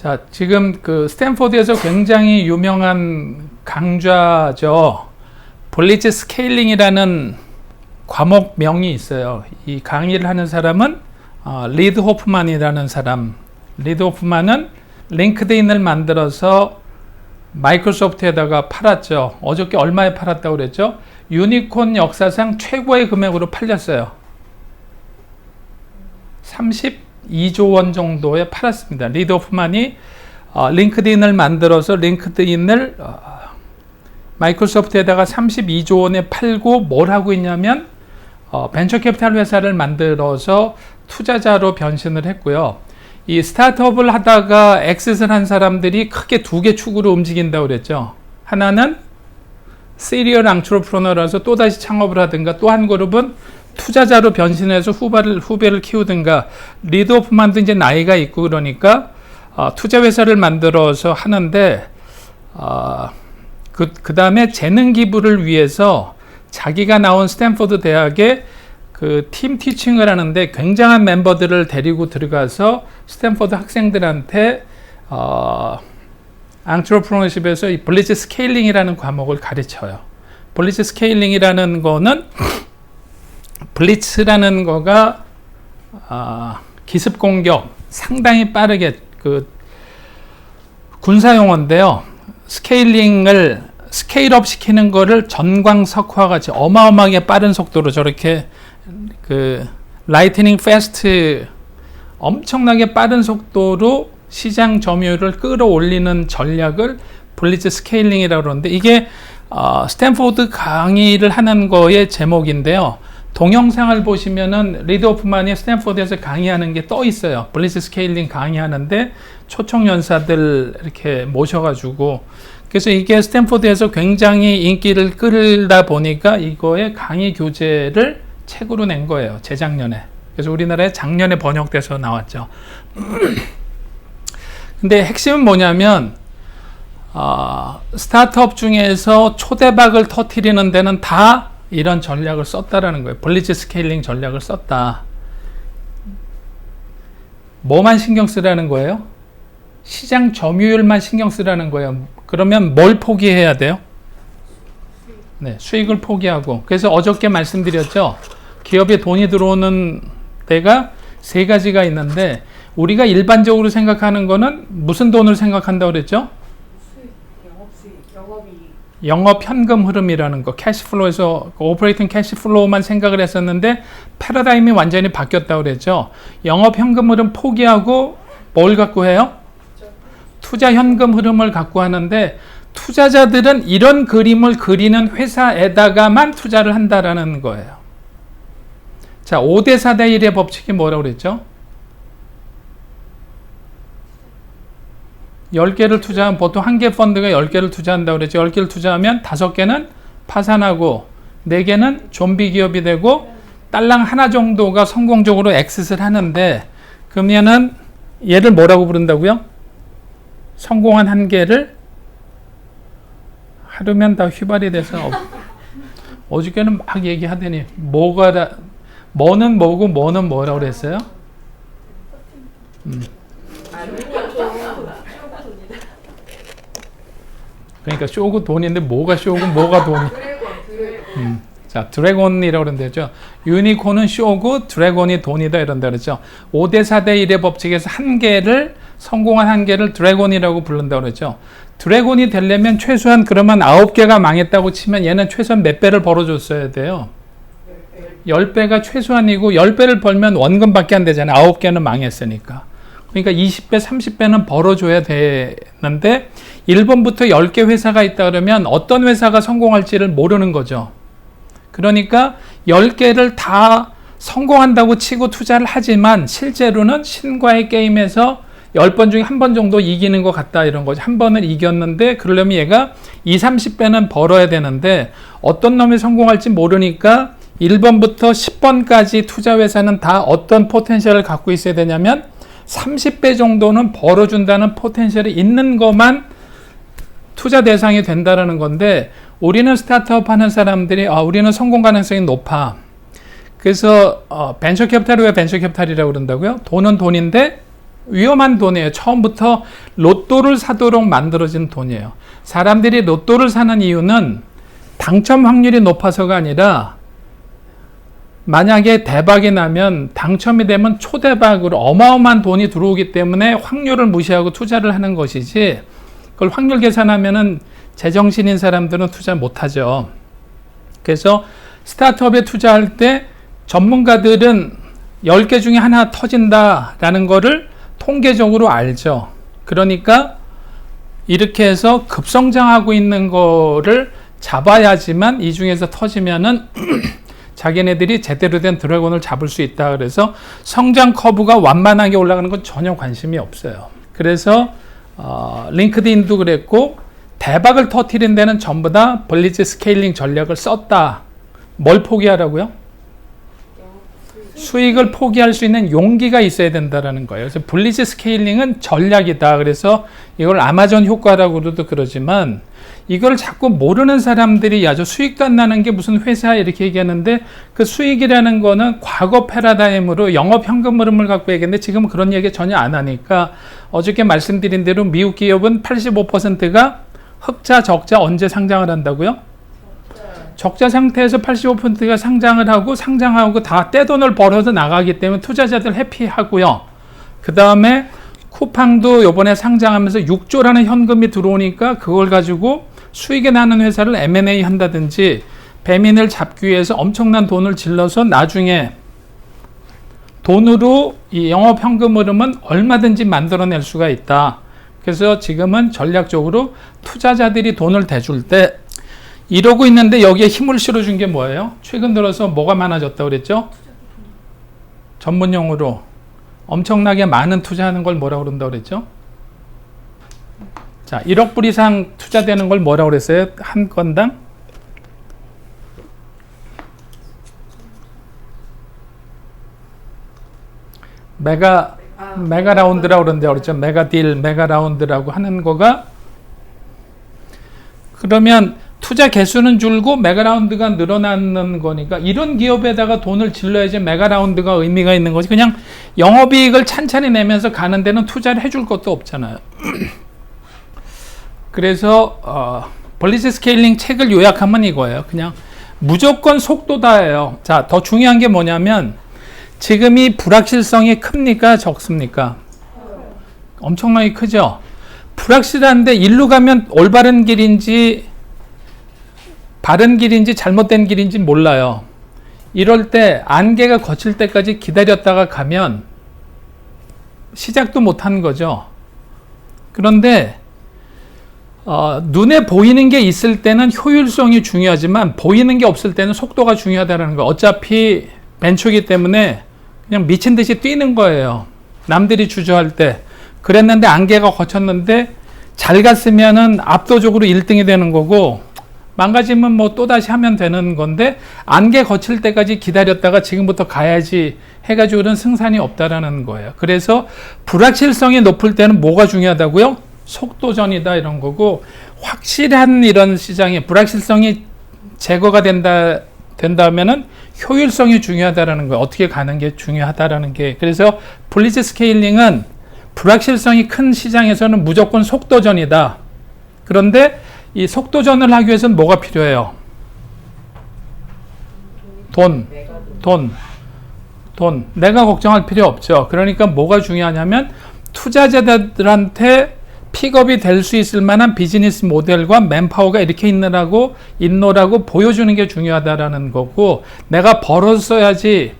자, 지금 그 스탠포드에서 굉장히 유명한 강좌죠. 블리츠 스케일링이라는 과목명이 있어요. 이 강의를 하는 사람은 리드 호프만이라는 사람. 리드 호프만은 링크드인을 만들어서 마이크로소프트에다가 팔았죠. 어저께 얼마에 팔았다고 그랬죠? 유니콘 역사상 최고의 금액으로 팔렸어요. 32조 원 정도에 팔았습니다. 리드 호프만이 링크드인을 만들어서 링크드인을 마이크로소프트에다가 32조 원에 팔고 뭘 하고 있냐면 벤처 캐피탈 회사를 만들어서 투자자로 변신을 했고요. 이 스타트업을 하다가 엑싯을 한 사람들이 크게 두 개 축으로 움직인다고 그랬죠. 하나는 시리얼 앙트로프로너라서 또다시 창업을 하든가, 또 한 그룹은 투자자로 변신해서 후배를 키우든가. 리드 호프만도 이제 나이가 있고 그러니까 투자 회사를 만들어서 하는데 그 다음에 재능 기부를 위해서 자기가 나온 스탠포드 대학에 그 팀 티칭을 하는데 굉장한 멤버들을 데리고 들어가서 스탠포드 학생들한테 앙트로프로너십에서 이 블리츠 스케일링이라는 과목을 가르쳐요. 블리츠 스케일링이라는 거는 블리츠라는 거가 기습 공격, 상당히 빠르게 그 군사용어인데요. 스케일링을 스케일업 시키는 거를 전광석화 같이 어마어마하게 빠른 속도로 저렇게 그 라이트닝 패스트 엄청나게 빠른 속도로 시장 점유율을 끌어올리는 전략을 블리츠 스케일링이라고 그러는데, 이게 스탠포드 강의를 하는 거의 제목인데요. 동영상을 보시면은 리드 호프만이 스탠포드에서 강의하는 게 떠 있어요. 블리츠 스케일링 강의하는데 초청 연사들 이렇게 모셔가지고, 그래서 이게 스탠포드에서 굉장히 인기를 끌다 보니까 이거의 강의 교재를 책으로 낸 거예요. 재작년에. 그래서 우리나라에 작년에 번역돼서 나왔죠. 근데 핵심은 뭐냐면 스타트업 중에서 초대박을 터뜨리는 데는 다 이런 전략을 썼다라는 거예요. 블리츠 스케일링 전략을 썼다. 뭐만 신경 쓰라는 거예요? 시장 점유율만 신경 쓰라는 거예요. 그러면 뭘 포기해야 돼요? 네, 수익을 포기하고. 그래서 어저께 말씀드렸죠. 기업에 돈이 들어오는 데가 세 가지가 있는데, 우리가 일반적으로 생각하는 거는 무슨 돈을 생각한다고 그랬죠? 영업 현금 흐름이라는 거, 캐시플로우에서 오퍼레이팅 캐시플로우만 생각을 했었는데 패러다임이 완전히 바뀌었다고 그랬죠. 영업 현금 흐름 포기하고 뭘 갖고 해요? 투자 현금 흐름을 갖고 하는데, 투자자들은 이런 그림을 그리는 회사에다가만 투자를 한다라는 거예요. 자, 5대 4대 1의 법칙이 뭐라고 그랬죠? 10개를 투자하면, 보통 한 개 펀드가 10개를 투자한다고 그랬죠. 10개를 투자하면 5개는 파산하고 4개는 좀비 기업이 되고 딸랑 하나 정도가 성공적으로 엑싯을 하는데, 그러면은 얘를 뭐라고 부른다고요? 성공한 한 개를 하루면 다 휘발이 돼서 어저께는 막 얘기하더니 뭐는 뭐고 뭐는 뭐라고 그랬어요? 그러니까 쇼고 돈인데 뭐가 쇼고 뭐가 돈이? 자, 드래곤이라고 그런다죠. 유니콘은 쇼고 드래곤이 돈이다 이런다 그랬죠. 5대 4대 1의 법칙에서 성공한 한 개를 드래곤이라고 부른다고 그랬죠. 드래곤이 되려면 최소한, 그러면 9개가 망했다고 치면 얘는 최소한 몇 배를 벌어줬어야 돼요? 10배가 최소한이고, 10배를 벌면 원금밖에 안 되잖아요. 9개는 망했으니까. 그러니까 20배, 30배는 벌어줘야 되는데 1번부터 10개 회사가 있다 그러면 어떤 회사가 성공할지를 모르는 거죠. 그러니까 10개를 다 성공한다고 치고 투자를 하지만 실제로는 신과의 게임에서 10번 중에 한 번 정도 이기는 것 같다 이런 거죠. 한 번을 이겼는데 그러려면 얘가 20, 30배는 벌어야 되는데 어떤 놈이 성공할지 모르니까 1번부터 10번까지 투자 회사는 다 어떤 포텐셜을 갖고 있어야 되냐면 30배 정도는 벌어준다는 포텐셜이 있는 것만 투자 대상이 된다는 건데, 우리는 스타트업 하는 사람들이 우리는 성공 가능성이 높아. 그래서 벤처 캐피탈이 왜 벤처 캐피탈이라고 그런다고요? 돈은 돈인데 위험한 돈이에요. 처음부터 로또를 사도록 만들어진 돈이에요. 사람들이 로또를 사는 이유는 당첨 확률이 높아서가 아니라 만약에 대박이 나면 당첨이 되면 초대박으로 어마어마한 돈이 들어오기 때문에 확률을 무시하고 투자를 하는 것이지, 그걸 확률 계산하면은 제정신인 사람들은 투자 못하죠. 그래서 스타트업에 투자할 때 전문가들은 10개 중에 하나 터진다라는 거를 통계적으로 알죠. 그러니까 이렇게 해서 급성장하고 있는 거를 잡아야지만 이 중에서 터지면은 자기네들이 제대로 된 드래곤을 잡을 수 있다. 그래서 성장 커브가 완만하게 올라가는 건 전혀 관심이 없어요. 그래서 링크드인도 그랬고, 대박을 터뜨린 데는 전부 다 블리츠 스케일링 전략을 썼다. 뭘 포기하라고요? 수익을 포기할 수 있는 용기가 있어야 된다는 거예요. 그래서 블리츠 스케일링은 전략이다. 그래서 이걸 아마존 효과라고도 그러지만, 이걸 자꾸 모르는 사람들이 야, 저 수익도 안 나는 게 무슨 회사야 이렇게 얘기하는데, 그 수익이라는 거는 과거 패러다임으로 영업 현금 흐름을 갖고 얘기했는데 지금은 그런 얘기 전혀 안 하니까, 어저께 말씀드린 대로 미국 기업은 85%가 흑자, 적자 언제 상장을 한다고요? 적자 상태에서 85%가 상장을 하고, 상장하고 다 떼돈을 벌어서 나가기 때문에 투자자들 해피하고요. 그 다음에 쿠팡도 요번에 상장하면서 6조라는 현금이 들어오니까 그걸 가지고 수익이 나는 회사를 M&A 한다든지 배민을 잡기 위해서 엄청난 돈을 질러서 나중에 돈으로 이 영업 현금 흐름은 얼마든지 만들어낼 수가 있다. 그래서 지금은 전략적으로 투자자들이 돈을 대줄 때 이러고 있는데, 여기에 힘을 실어준 게 뭐예요? 최근 들어서 뭐가 많아졌다고 그랬죠? 전문용어로 엄청나게 많은 투자하는 걸 뭐라고 그런다고 그랬죠? 자, 1억 불 이상 투자되는 걸 뭐라고 그랬어요? 한 건당? 메가 라운드라고 그러는데 그랬죠? 메가 딜, 메가 라운드라고 하는 거가, 그러면 투자 개수는 줄고 메가라운드가 늘어나는 거니까 이런 기업에다가 돈을 질러야지 메가라운드가 의미가 있는 거지. 그냥 영업이익을 찬찬히 내면서 가는 데는 투자를 해줄 것도 없잖아요. 그래서 블리츠 스케일링 책을 요약하면 이거예요. 그냥 무조건 속도다예요. 자, 더 중요한 게 뭐냐면 지금이 불확실성이 큽니까 적습니까? 엄청나게 크죠. 불확실한데 일로 가면 올바른 길인지 바른 길인지 잘못된 길인지 몰라요. 이럴 때 안개가 거칠 때까지 기다렸다가 가면 시작도 못한 거죠. 그런데 눈에 보이는 게 있을 때는 효율성이 중요하지만 보이는 게 없을 때는 속도가 중요하다는 거. 어차피 벤처기 때문에 그냥 미친 듯이 뛰는 거예요. 남들이 주저할 때. 그랬는데 안개가 거쳤는데 잘 갔으면은 압도적으로 1등이 되는 거고, 망가지면 뭐 또다시 하면 되는 건데, 안개 거칠 때까지 기다렸다가 지금부터 가야지 해가지고는 승산이 없다라는 거예요. 그래서 불확실성이 높을 때는 뭐가 중요하다고요? 속도전이다 이런 거고, 확실한 이런 시장에 불확실성이 제거가 된다면은 효율성이 중요하다라는 거예요. 어떻게 가는 게 중요하다라는 게. 그래서 블리츠 스케일링은 불확실성이 큰 시장에서는 무조건 속도전이다. 그런데 이 속도전을 하기 위해서는 뭐가 필요해요? 돈. 내가 걱정할 필요 없죠. 그러니까 뭐가 중요하냐면 투자자들한테 픽업이 될 수 있을 만한 비즈니스 모델과 맨파워가 이렇게 있노라고 보여주는 게 중요하다라는 거고, 내가 벌었어야지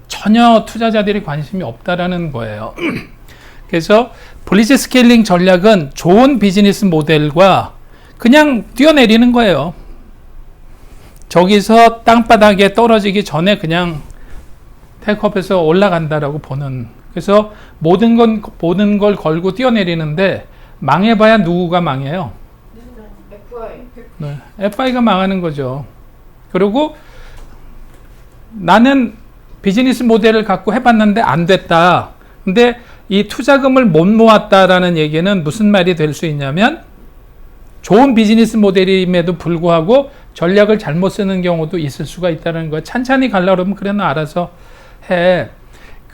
전혀 투자자들이 관심이 없다라는 거예요. 그래서 블리츠 스케일링 전략은 좋은 비즈니스 모델과 그냥 뛰어내리는 거예요. 저기서 땅바닥에 떨어지기 전에 그냥 테이크업해서 올라간다라고 보는. 그래서 모든 걸 걸고 뛰어내리는데 망해봐야 누구가 망해요? 네, FI가 망하는 거죠. 그리고 나는 비즈니스 모델을 갖고 해봤는데 안 됐다. 근데 이 투자금을 못 모았다라는 얘기는 무슨 말이 될 수 있냐면, 좋은 비즈니스 모델임에도 불구하고 전략을 잘못 쓰는 경우도 있을 수가 있다는 거예요. 찬찬히 가려고 그러면 그래 너 알아서 해.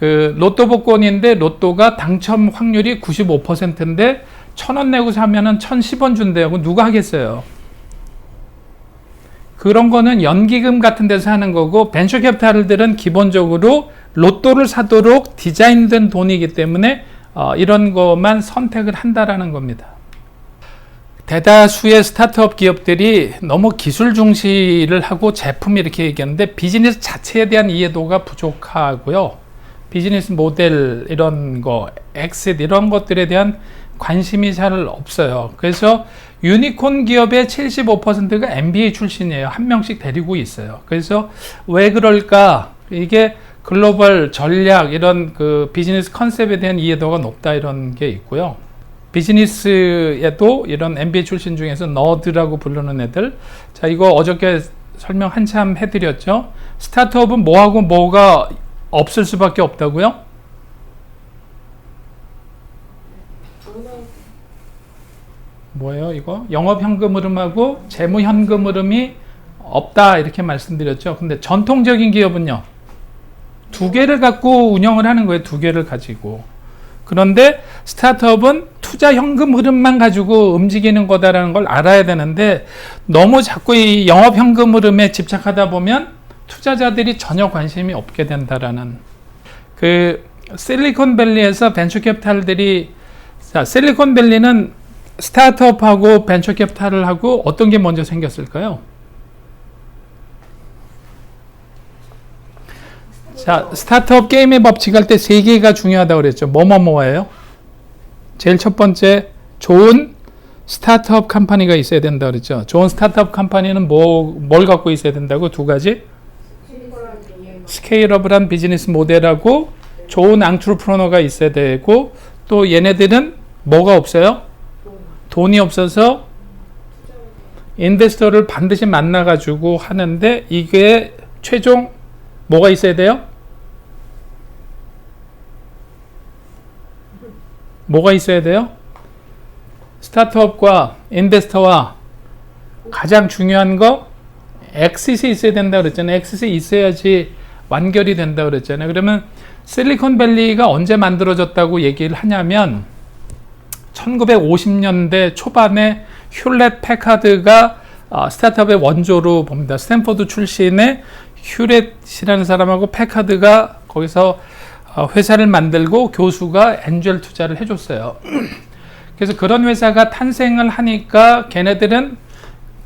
그 로또 복권인데 로또가 당첨 확률이 95%인데 1,000원 내고 사면은 1,010원 준대요. 그럼 누가 하겠어요? 그런 거는 연기금 같은 데서 하는 거고, 벤처 캐피탈들은 기본적으로 로또를 사도록 디자인된 돈이기 때문에 이런 것만 선택을 한다라는 겁니다. 대다수의 스타트업 기업들이 너무 기술 중시를 하고 제품 이렇게 얘기하는데 비즈니스 자체에 대한 이해도가 부족하고요. 비즈니스 모델 이런 거, 엑싯 이런 것들에 대한 관심이 잘 없어요. 그래서 유니콘 기업의 75%가 MBA 출신이에요. 한 명씩 데리고 있어요. 그래서 왜 그럴까? 이게 글로벌 전략 이런 그 비즈니스 컨셉에 대한 이해도가 높다 이런 게 있고요. 비즈니스에도 이런 MBA 출신 중에서 너드라고 부르는 애들. 자, 이거 어저께 설명 한참 해드렸죠. 스타트업은 뭐하고 뭐가 없을 수밖에 없다고요? 뭐예요 이거? 영업현금 흐름하고 재무현금 흐름이 없다 이렇게 말씀드렸죠. 근데 전통적인 기업은요. 두 개를 갖고 운영을 하는 거예요. 두 개를 가지고. 그런데 스타트업은 투자 현금 흐름만 가지고 움직이는 거다라는 걸 알아야 되는데 너무 자꾸 이 영업 현금 흐름에 집착하다 보면 투자자들이 전혀 관심이 없게 된다라는 그 실리콘밸리에서 벤처 캐피탈들이 자, 실리콘밸리는 스타트업하고 벤처 캐피탈을 하고 어떤 게 먼저 생겼을까요? 자, 스타트업 게임의 법칙 할 때 세 개가 중요하다고 그랬죠. 뭐예요? 제일 첫 번째, 좋은 스타트업 컴퍼니가 있어야 된다고 그랬죠. 좋은 스타트업 컴퍼니는 뭘 갖고 있어야 된다고? 두 가지? 스케일업을한 비즈니스 모델하고 좋은 앙트르프러너가 있어야 되고 또 얘네들은 뭐가 없어요? 돈이 없어서 인베스터를 반드시 만나가지고 하는데 이게 최종 뭐가 있어야 돼요? 뭐가 있어야 돼요? 스타트업과 인베스터와 가장 중요한 거 엑싯이 있어야 된다 그랬잖아요. 엑싯이 있어야지 완결이 된다 그랬잖아요. 그러면 실리콘밸리가 언제 만들어졌다고 얘기를 하냐면 1950년대 초반에 휴렛 패카드가 스타트업의 원조로 봅니다. 스탠포드 출신의 휴렛이라는 사람하고 패카드가 거기서 회사를 만들고 교수가 엔젤 투자를 해줬어요. 그래서 그런 회사가 탄생을 하니까 걔네들은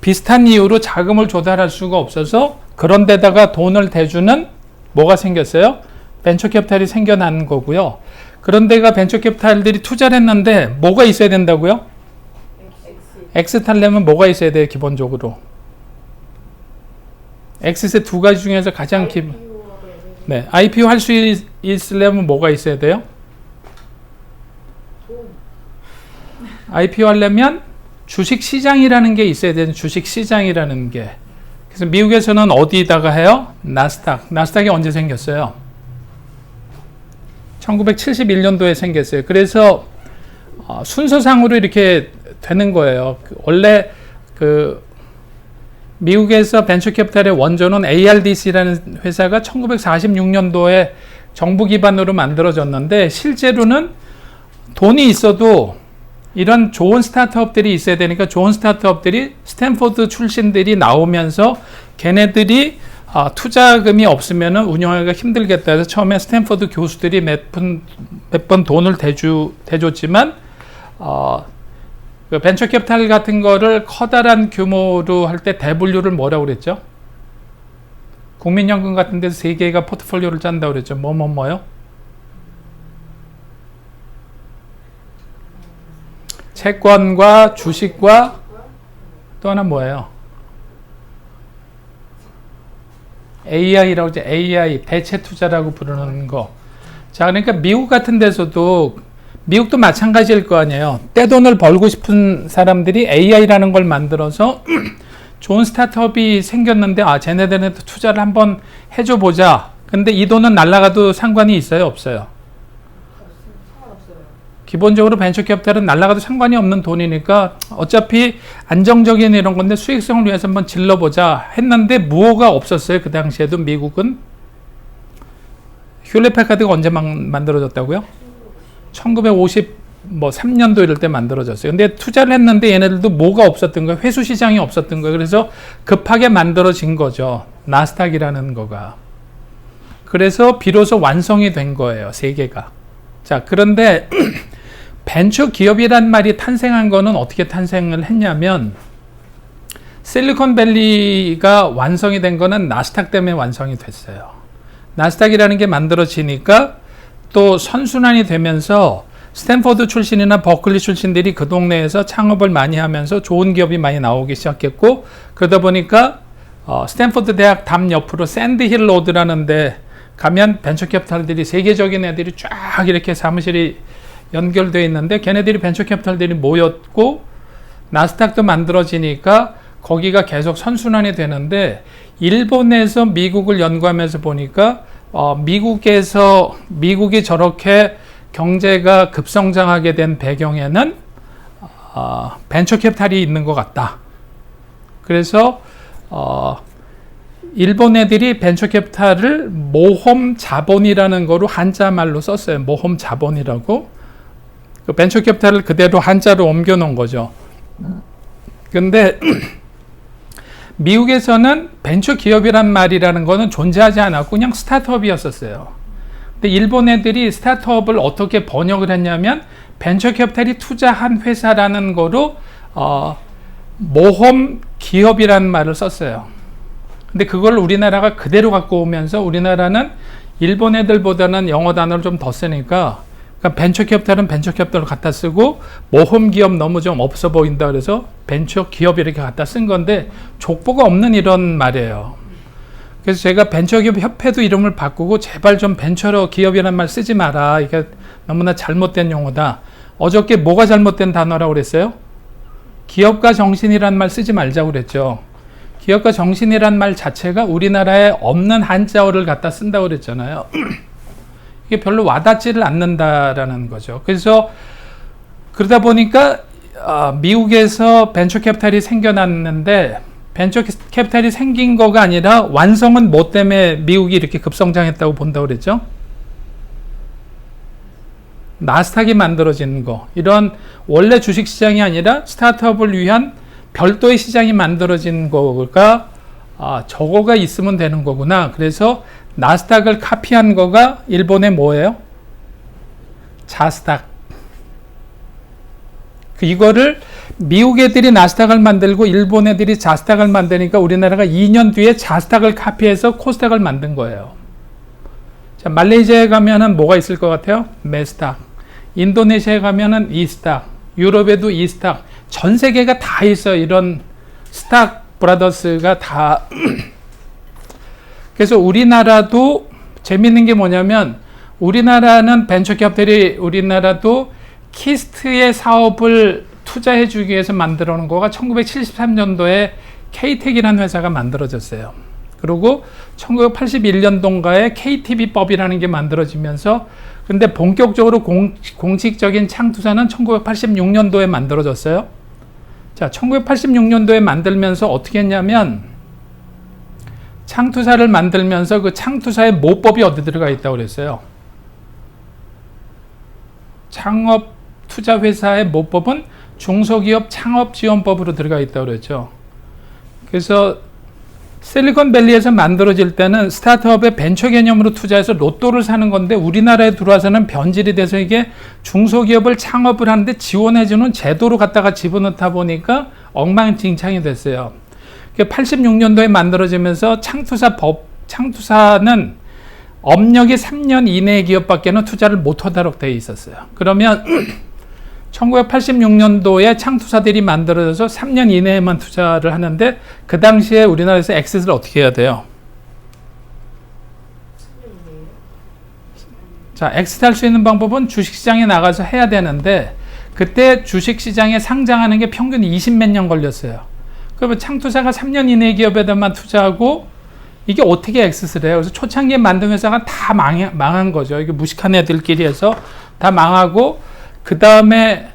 비슷한 이유로 자금을 조달할 수가 없어서 그런 데다가 돈을 대주는 뭐가 생겼어요? 벤처 캐피탈이 생겨난 거고요. 그런 데가 벤처 캐피탈들이 투자를 했는데 뭐가 있어야 된다고요? 엑싯 하려면 뭐가 있어야 돼요? 기본적으로 엑싯의 두 가지 중에서 가장 네, IPO 할 수 있으려면 뭐가 있어야 돼요? IPO 하려면 주식시장이라는 게 있어야 되는 주식시장이라는 게. 그래서 미국에서는 어디다가 해요? 나스닥이 언제 생겼어요? 1971년도에 생겼어요. 그래서 순서상으로 이렇게 되는 거예요. 원래 미국에서 벤처 캐피탈의 원조는 ARDC라는 회사가 1946년도에 정부 기반으로 만들어졌는데 실제로는 돈이 있어도 이런 좋은 스타트업들이 있어야 되니까 좋은 스타트업들이 스탠포드 출신들이 나오면서 걔네들이 투자금이 없으면 운영하기가 힘들겠다 해서 처음에 스탠포드 교수들이 몇 번 돈을 대줬지만 그 벤처 캐피탈 같은 거를 커다란 규모로 할 때 대분류를 뭐라고 그랬죠? 국민연금 같은 데서 세 개가 포트폴리오를 짠다고 그랬죠. 뭐요? 채권과 주식과 또 하나 뭐예요? AI라고 하죠. AI, 대체 투자라고 부르는 거. 자, 그러니까 미국 같은 데서도 미국도 마찬가지일 거 아니에요. 떼돈을 벌고 싶은 사람들이 AI라는 걸 만들어서 좋은 스타트업이 생겼는데 쟤네들한테 투자를 한번 해줘 보자. 근데 이 돈은 날아가도 상관이 있어요? 없어요? 기본적으로 벤처 캐피탈은 날아가도 상관이 없는 돈이니까 어차피 안정적인 이런 건데 수익성을 위해서 한번 질러보자 했는데 무호가 없었어요. 그 당시에도 미국은 휴렛 패카드가 언제 만들어졌다고요? 1953년도 이럴 때 만들어졌어요. 근데 투자를 했는데 얘네들도 뭐가 없었던 거예요? 회수 시장이 없었던 거예요. 그래서 급하게 만들어진 거죠. 나스닥이라는 거가. 그래서 비로소 완성이 된 거예요. 세계가. 자, 그런데 벤처 기업이란 말이 탄생한 거는 어떻게 탄생을 했냐면 실리콘밸리가 완성이 된 거는 나스닥 때문에 완성이 됐어요. 나스닥이라는 게 만들어지니까 또 선순환이 되면서 스탠퍼드 출신이나 버클리 출신들이 그 동네에서 창업을 많이 하면서 좋은 기업이 많이 나오기 시작했고, 그러다 보니까 스탠퍼드 대학 담 옆으로 샌드힐 로드라는 데 가면 벤처 캐피탈들이 세계적인 애들이 쫙 이렇게 사무실이 연결되어 있는데 걔네들이 벤처 캐피탈들이 모였고 나스닥도 만들어지니까 거기가 계속 선순환이 되는데, 일본에서 미국을 연구하면서 보니까 미국이 저렇게 경제가 급성장하게 된 배경에는 벤처 캐피탈이 있는 것 같다. 그래서 일본 애들이 벤처 캐피탈을 모험 자본이라는 거로 한자말로 썼어요. 모험 자본이라고. 그 벤처 캐피탈을 그대로 한자로 옮겨 놓은 거죠. 근데 미국에서는 벤처 기업이란 말이라는 거는 존재하지 않았고 그냥 스타트업이었었어요. 근데 일본 애들이 스타트업을 어떻게 번역을 했냐면 벤처 캐피탈이 투자한 회사라는 거로 모험 기업이라는 말을 썼어요. 근데 그걸 우리나라가 그대로 갖고 오면서 우리나라는 일본 애들보다는 영어 단어를 좀 더 쓰니까, 그러니까 벤처 캐피탈은 벤처 캐피탈로 갖다 쓰고 모험 기업 너무 좀 없어 보인다 그래서 벤처 기업 이렇게 갖다 쓴 건데 족보가 없는 이런 말이에요. 그래서 제가 벤처기업 협회도 이름을 바꾸고 제발 좀 벤처 기업이라는 말 쓰지 마라. 이게 너무나 잘못된 용어다. 어저께 뭐가 잘못된 단어라고 그랬어요? 기업가 정신이란 말 쓰지 말자고 그랬죠. 기업가 정신이란 말 자체가 우리나라에 없는 한자어를 갖다 쓴다고 그랬잖아요. 이게 별로 와닿지를 않는다라는 거죠. 그래서 그러다 보니까 미국에서 벤처 캐피탈이 생겨났는데 벤처 캐피탈이 생긴 거가 아니라 완성은 뭐 때문에 미국이 이렇게 급성장했다고 본다고 그랬죠? 나스닥이 만들어지는 거. 이런 원래 주식시장이 아니라 스타트업을 위한 별도의 시장이 만들어진 거가 저거가 있으면 되는 거구나. 그래서 나스닥을 카피한 거가 일본의 뭐예요? 자스닥. 이거를 미국 애들이 나스닥을 만들고 일본 애들이 자스닥을 만드니까 우리나라가 2년 뒤에 자스닥을 카피해서 코스닥을 만든 거예요. 자, 말레이시아에 가면은 뭐가 있을 것 같아요? 메스닥. 인도네시아에 가면은 이스닥. 유럽에도 이스닥. 전 세계가 다 있어요. 이런 스닥 브라더스가 다. 그래서 우리나라도 재밌는 게 뭐냐면 우리나라는 벤처 기업들이 우리나라도 키스트의 사업을 투자해 주기 위해서 만들어 놓은 거가 1973년도에 KTEC이라는 회사가 만들어졌어요. 그리고 1981년도인가에 KTB법이라는 게 만들어지면서, 근데 본격적으로 공식적인 창투사는 1986년도에 만들어졌어요. 자, 1986년도에 만들면서 어떻게 했냐면 창투사를 만들면서 그 창투사의 모법이 어디 들어가 있다고 그랬어요. 창업 투자 회사의 모법은 중소기업 창업지원법으로 들어가 있다고 그랬죠. 그래서 실리콘밸리에서 만들어질 때는 스타트업의 벤처 개념으로 투자해서 로또를 사는 건데 우리나라에 들어와서는 변질이 돼서 이게 중소기업을 창업을 하는데 지원해주는 제도로 갖다가 집어넣다 보니까 엉망진창이 됐어요. 86년도에 만들어지면서 창투사는 업력이 3년 이내의 기업밖에는 투자를 못하도록 되어 있었어요. 그러면 1986년도에 창투사들이 만들어져서 3년 이내에만 투자를 하는데 그 당시에 우리나라에서 엑싯을 어떻게 해야 돼요? 자, 엑싯할 수 있는 방법은 주식시장에 나가서 해야 되는데 그때 주식시장에 상장하는 게 평균 20몇 년 걸렸어요. 그러면 창투사가 3년 이내의 기업에다만 투자하고 이게 어떻게 엑싯을 해요? 그래서 초창기에 만든 회사가 다 망한 거죠. 이게 무식한 애들끼리 해서 다 망하고 그 다음에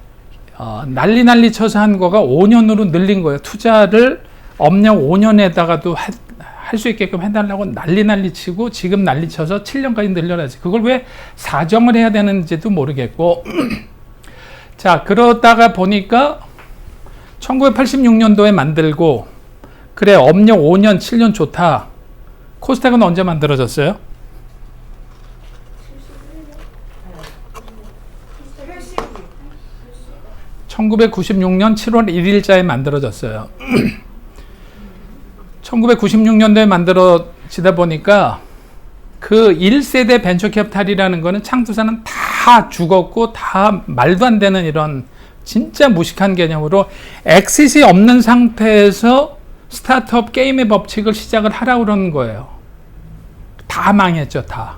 난리 쳐서 한 거가 5년으로 늘린 거예요. 투자를 업력 5년에다가도 할 할 수 있게끔 해달라고 난리 치고 지금 난리 쳐서 7년까지 늘려놨지. 그걸 왜 사정을 해야 되는지도 모르겠고. 자, 그러다가 보니까 1986년도에 만들고, 그래, 업력 5년, 7년 좋다. 코스닥은 언제 만들어졌어요? 1996년 7월 1일자에 만들어졌어요. 1996년도에 만들어지다 보니까 그 1세대 벤처캐피탈이라는 거는 창투사는 다 죽었고 다 말도 안 되는 이런 진짜 무식한 개념으로 엑싯이 없는 상태에서 스타트업 게임의 법칙을 시작을 하라고 그러는 거예요. 다 망했죠, 다.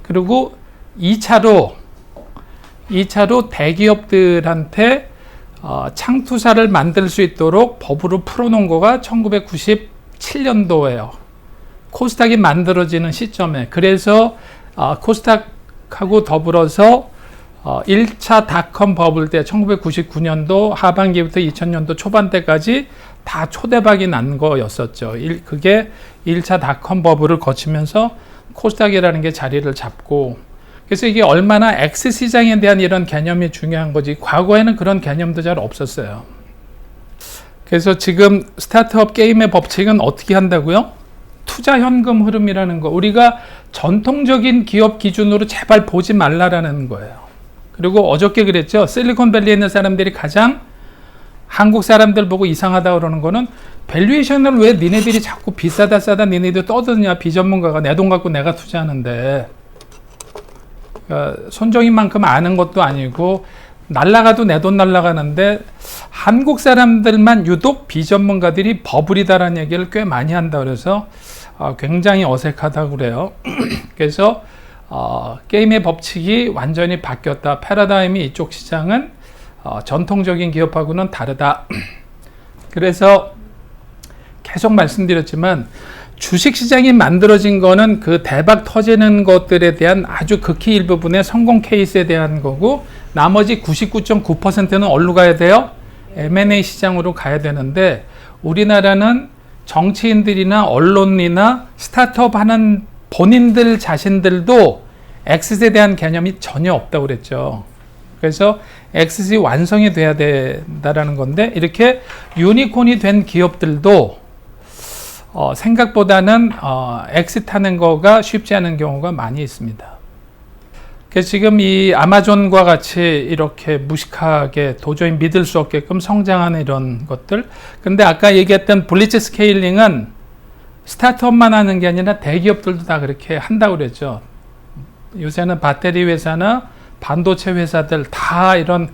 그리고 2차로 대기업들한테 창투사를 만들 수 있도록 법으로 풀어놓은 거가 1997년도예요. 코스닥이 만들어지는 시점에. 그래서 코스닥하고 더불어서 1차 닷컴 버블 때 1999년도 하반기부터 2000년도 초반때까지 다 초대박이 난 거였었죠. 그게 1차 닷컴 버블을 거치면서 코스닥이라는 게 자리를 잡고, 그래서 이게 얼마나 엑스 시장에 대한 이런 개념이 중요한 거지, 과거에는 그런 개념도 잘 없었어요. 그래서 지금 스타트업 게임의 법칙은 어떻게 한다고요? 투자 현금 흐름이라는 거, 우리가 전통적인 기업 기준으로 제발 보지 말라라는 거예요. 그리고 어저께 그랬죠. 실리콘밸리에 있는 사람들이 가장 한국 사람들 보고 이상하다 그러는 거는, 밸류에이션을 왜 니네들이 자꾸 비싸다 싸다 니네들 떠드냐, 비전문가가 내 돈 갖고 내가 투자하는데. 그러니까 손정인만큼 아는 것도 아니고 날라가도 내 돈 날라가는데, 한국 사람들만 유독 비전문가들이 버블이다라는 얘기를 꽤 많이 한다 그래서 굉장히 어색하다고 그래요. 그래서 게임의 법칙이 완전히 바뀌었다. 패러다임이 이쪽 시장은 전통적인 기업하고는 다르다. 그래서 계속 말씀드렸지만 주식시장이 만들어진 거는 그 대박 터지는 것들에 대한 아주 극히 일부분의 성공 케이스에 대한 거고, 나머지 99.9%는 어디로 가야 돼요? M&A 시장으로 가야 되는데, 우리나라는 정치인들이나 언론이나 스타트업 하는 본인들 자신들도 엑싯에 대한 개념이 전혀 없다고 그랬죠. 그래서 엑싯이 완성이 돼야 된다라는 건데, 이렇게 유니콘이 된 기업들도 생각보다는 엑싯하는 거가 쉽지 않은 경우가 많이 있습니다. 그래서 지금 이 아마존과 같이 이렇게 무식하게 도저히 믿을 수 없게끔 성장하는 이런 것들. 근데 아까 얘기했던 블리츠 스케일링은 스타트업만 하는 게 아니라 대기업들도 다 그렇게 한다고 그랬죠. 요새는 배터리 회사나 반도체 회사들 다 이런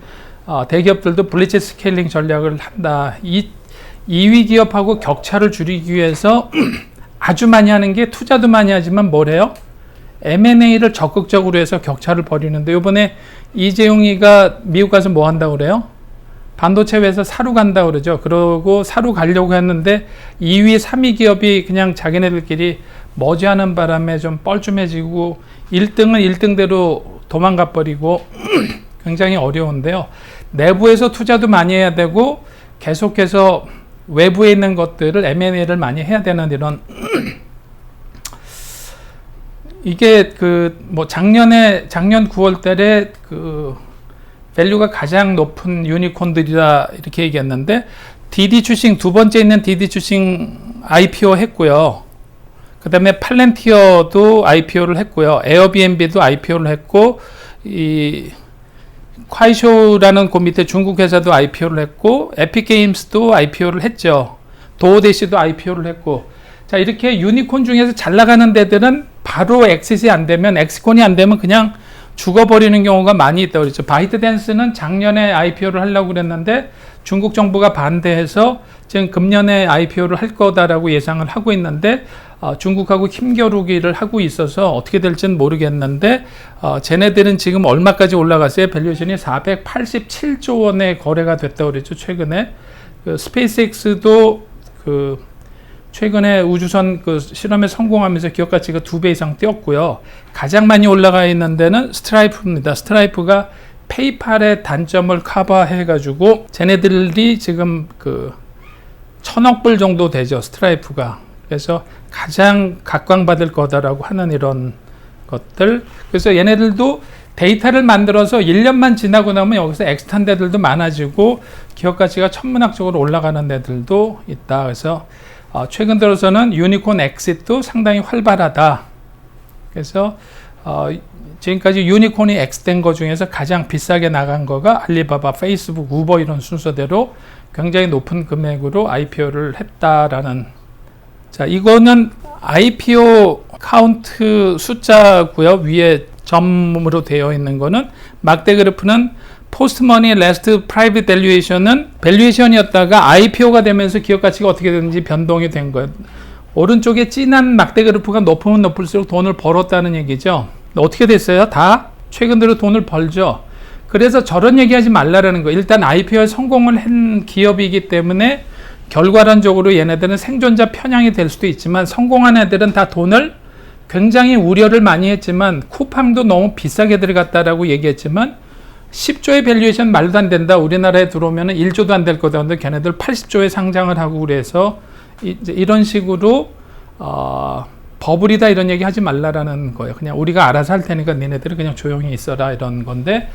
대기업들도 블리츠 스케일링 전략을 한다. 2위 기업하고 격차를 줄이기 위해서 아주 많이 하는 게, 투자도 많이 하지만 뭐래요? M&A를 적극적으로 해서 격차를 벌이는데, 이번에 이재용이가 미국 가서 뭐 한다고 그래요? 반도체 회사 사러 간다고 그러죠. 그러고 사러 가려고 했는데 2위, 3위 기업이 그냥 자기네들끼리 머지하는 바람에 좀 뻘쭘해지고 1등은 1등대로 도망가 버리고 굉장히 어려운데요. 내부에서 투자도 많이 해야 되고 계속해서 외부에 있는 것들을 M&A를 많이 해야 되는 이런 이게 작년 9월 달에 밸류가 가장 높은 유니콘들이다 이렇게 얘기했는데, DD 추싱 두 번째 있는 DD 추싱 IPO 했고요. 그 다음에 팔렌티어도 IPO를 했고요. 에어비앤비도 IPO를 했고, 이 콰이쇼라는 그 밑에 중국 회사도 IPO를 했고, 에픽게임스도 IPO를 했죠. 도어대시도 IPO를 했고. 자, 이렇게 유니콘 중에서 잘 나가는 데들은 바로 엑싯이 안 되면, 엑스콘이 안 되면 그냥 죽어버리는 경우가 많이 있다고 그랬죠. 바이트댄스는 작년에 IPO를 하려고 그랬는데 중국 정부가 반대해서 지금 금년에 IPO를 할 거다라고 예상을 하고 있는데, 중국하고 힘겨루기를 하고 있어서 어떻게 될지는 모르겠는데, 쟤네들은 지금 얼마까지 올라갔어요? 밸류에이션이 487조 원의 거래가 됐다고 그랬죠, 최근에. 스페이스X도 최근에 우주선 실험에 성공하면서 기업 가치가 2배 이상 뛰었고요. 가장 많이 올라가 있는 데는 스트라이프입니다. 스트라이프가 페이팔의 단점을 커버해가지고 쟤네들이 지금 1,000억 불 정도 되죠, 스트라이프가. 그래서 가장 각광받을 거다라고 하는 이런 것들. 그래서 얘네들도 데이터를 만들어서 1년만 지나고 나면 여기서 엑스트한 데들도 많아지고 기업 가치가 천문학적으로 올라가는 데들도 있다. 그래서 최근 들어서는 유니콘 엑싯도 상당히 활발하다. 그래서 지금까지 유니콘이 엑스된 거 중에서 가장 비싸게 나간 거가 알리바바, 페이스북, 우버 이런 순서대로 굉장히 높은 금액으로 IPO를 했다라는. 자, 이거는 IPO 카운트 숫자고요. 위에 점으로 되어 있는 거는 막대 그래프는 포스트머니 레스트 프라이빗 밸류에이션은 밸류에이션이었다가 IPO가 되면서 기업 가치가 어떻게 되는지 변동이 된 거예요. 오른쪽에 진한 막대 그래프가 높으면 높을수록 돈을 벌었다는 얘기죠. 어떻게 됐어요? 다 최근 들어 돈을 벌죠. 그래서 저런 얘기하지 말라라는 거예요. 일단 IPO에 성공을 한 기업이기 때문에 결과론적으로 얘네들은 생존자 편향이 될 수도 있지만 성공한 애들은 다 돈을 굉장히 우려를 많이 했지만 쿠팡도 너무 비싸게 들어갔다라고 얘기했지만 10조의 밸류에이션 말도 안 된다. 우리나라에 들어오면 1조도 안 될 거다. 근데 걔네들 80조에 상장을 하고 그래서 이제 이런 식으로 버블이다 이런 얘기 하지 말라라는 거예요. 그냥 우리가 알아서 할 테니까 니네들은 그냥 조용히 있어라 이런 건데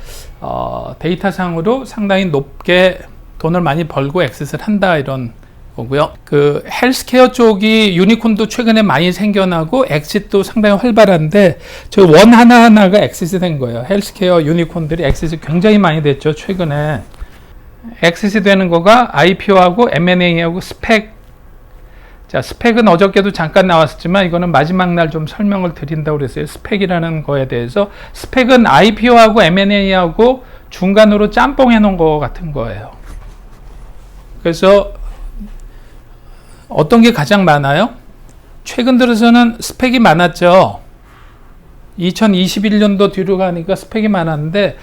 데이터상으로 상당히 높게 돈을 많이 벌고 엑싯을 한다 이런 거고요. 그 헬스케어 쪽이 유니콘도 최근에 많이 생겨나고 엑싯도 상당히 활발한데 저 원 하나하나가 엑싯이 된 거예요. 헬스케어 유니콘들이 엑싯이 굉장히 많이 됐죠. 최근에 엑싯이 되는 거가 IPO하고 M&A하고 스펙. 자, 스펙은 어저께도 잠깐 나왔었지만 이거는 마지막 날 좀 설명을 드린다고 그랬어요. 스펙이라는 거에 대해서. 스펙은 IPO하고 M&A하고 중간으로 짬뽕 해놓은 거 같은 거예요. 그래서 어떤 게 가장 많아요? 최근 들어서는 스펙이 많았죠. 2021년도 뒤로 가니까 스펙이 많았는데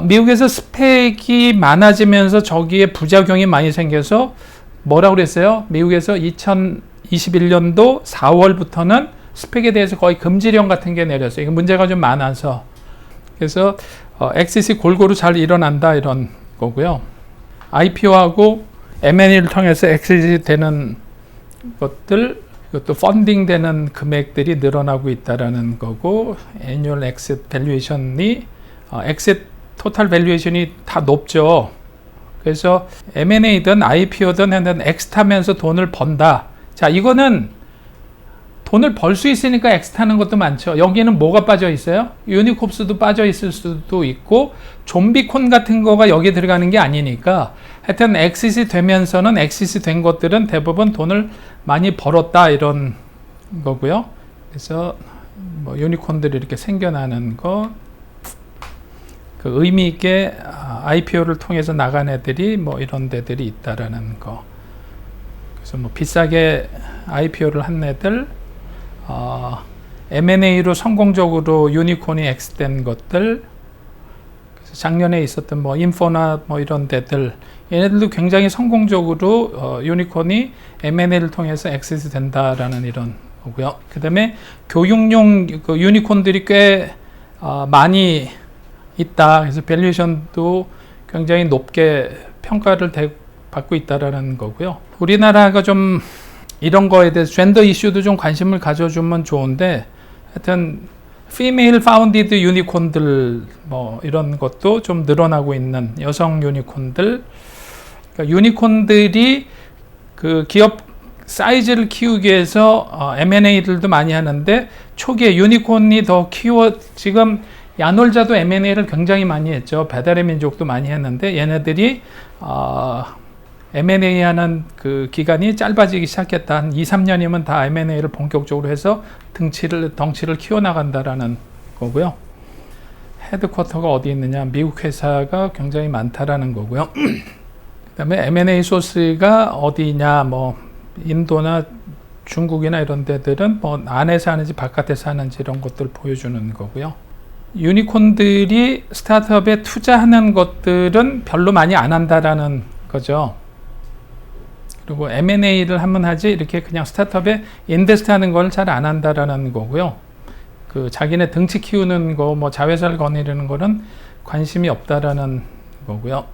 미국에서 스펙이 많아지면서 저기에 부작용이 많이 생겨서 뭐라고 그랬어요? 미국에서 2021년도 4월부터는 스펙에 대해서 거의 금지령 같은 게 내렸어요. 이게 문제가 좀 많아서. 그래서 엑싯이 골고루 잘 일어난다 이런 거고요. IPO하고 M&A를 통해서 엑싯이 되는 것들, 이것도 펀딩 되는 금액들이 늘어나고 있다라는 거고, 애뉴얼 엑싯 밸류에이션이 엑싯 토탈 밸류에이션이 다 높죠. 그래서 M&A든 IPO든 하는 엑스트하면서 돈을 번다. 자, 이거는 돈을 벌 수 있으니까 엑스트하는 것도 많죠. 여기는 뭐가 빠져 있어요? 유니콥스도 빠져 있을 수도 있고 좀비콘 같은 거가 여기에 들어가는 게 아니니까 하여튼 엑싯이 되면서는 엑싯이 된 것들은 대부분 돈을 많이 벌었다 이런 거고요. 그래서 뭐 유니콘들이 이렇게 생겨나는 거, 그 의미 있게 IPO를 통해서 나간 애들이 뭐 이런 데들이 있다라는 거. 그래서 뭐 비싸게 IPO를 한 애들, M&A로 성공적으로 유니콘이 엑스된 것들, 그래서 작년에 있었던 뭐 인포나 뭐 이런 데들, 얘네들도 굉장히 성공적으로 유니콘이 M&A를 통해서 엑싯이 된다라는 이런 거고요. 그 다음에 교육용 그 유니콘들이 꽤 많이 있다. 그래서 밸류에이션도 굉장히 높게 평가를 받고 있다라는 거고요. 우리나라가 좀 이런 거에 대해서 젠더 이슈도 좀 관심을 가져주면 좋은데, 하여튼 female founded 유니콘들 뭐 이런 것도 좀 늘어나고 있는 여성 유니콘들. 그러니까 유니콘들이 그 기업 사이즈를 키우기 위해서 M&A들도 많이 하는데 초기에 유니콘이 더 지금 야놀자도 M&A를 굉장히 많이 했죠. 배달의 민족도 많이 했는데 얘네들이 M&A 하는 그 기간이 짧아지기 시작했다. 한 2, 3년이면 다 M&A를 본격적으로 해서 덩치를 키워나간다라는 거고요. 헤드쿼터가 어디 있느냐? 미국 회사가 굉장히 많다라는 거고요. 그 다음에 M&A 소스가 어디냐? 뭐 인도나 중국이나 이런 데들은 뭐 안에서 하는지 바깥에서 하는지 이런 것들 보여주는 거고요. 유니콘들이 스타트업에 투자하는 것들은 별로 많이 안 한다라는 거죠. 그리고 M&A를 하면 하지 이렇게 그냥 스타트업에 인베스트 하는 걸 잘 안 한다라는 거고요. 그 자기네 등치 키우는 거, 뭐 자회사를 거느리는 거는 관심이 없다라는 거고요.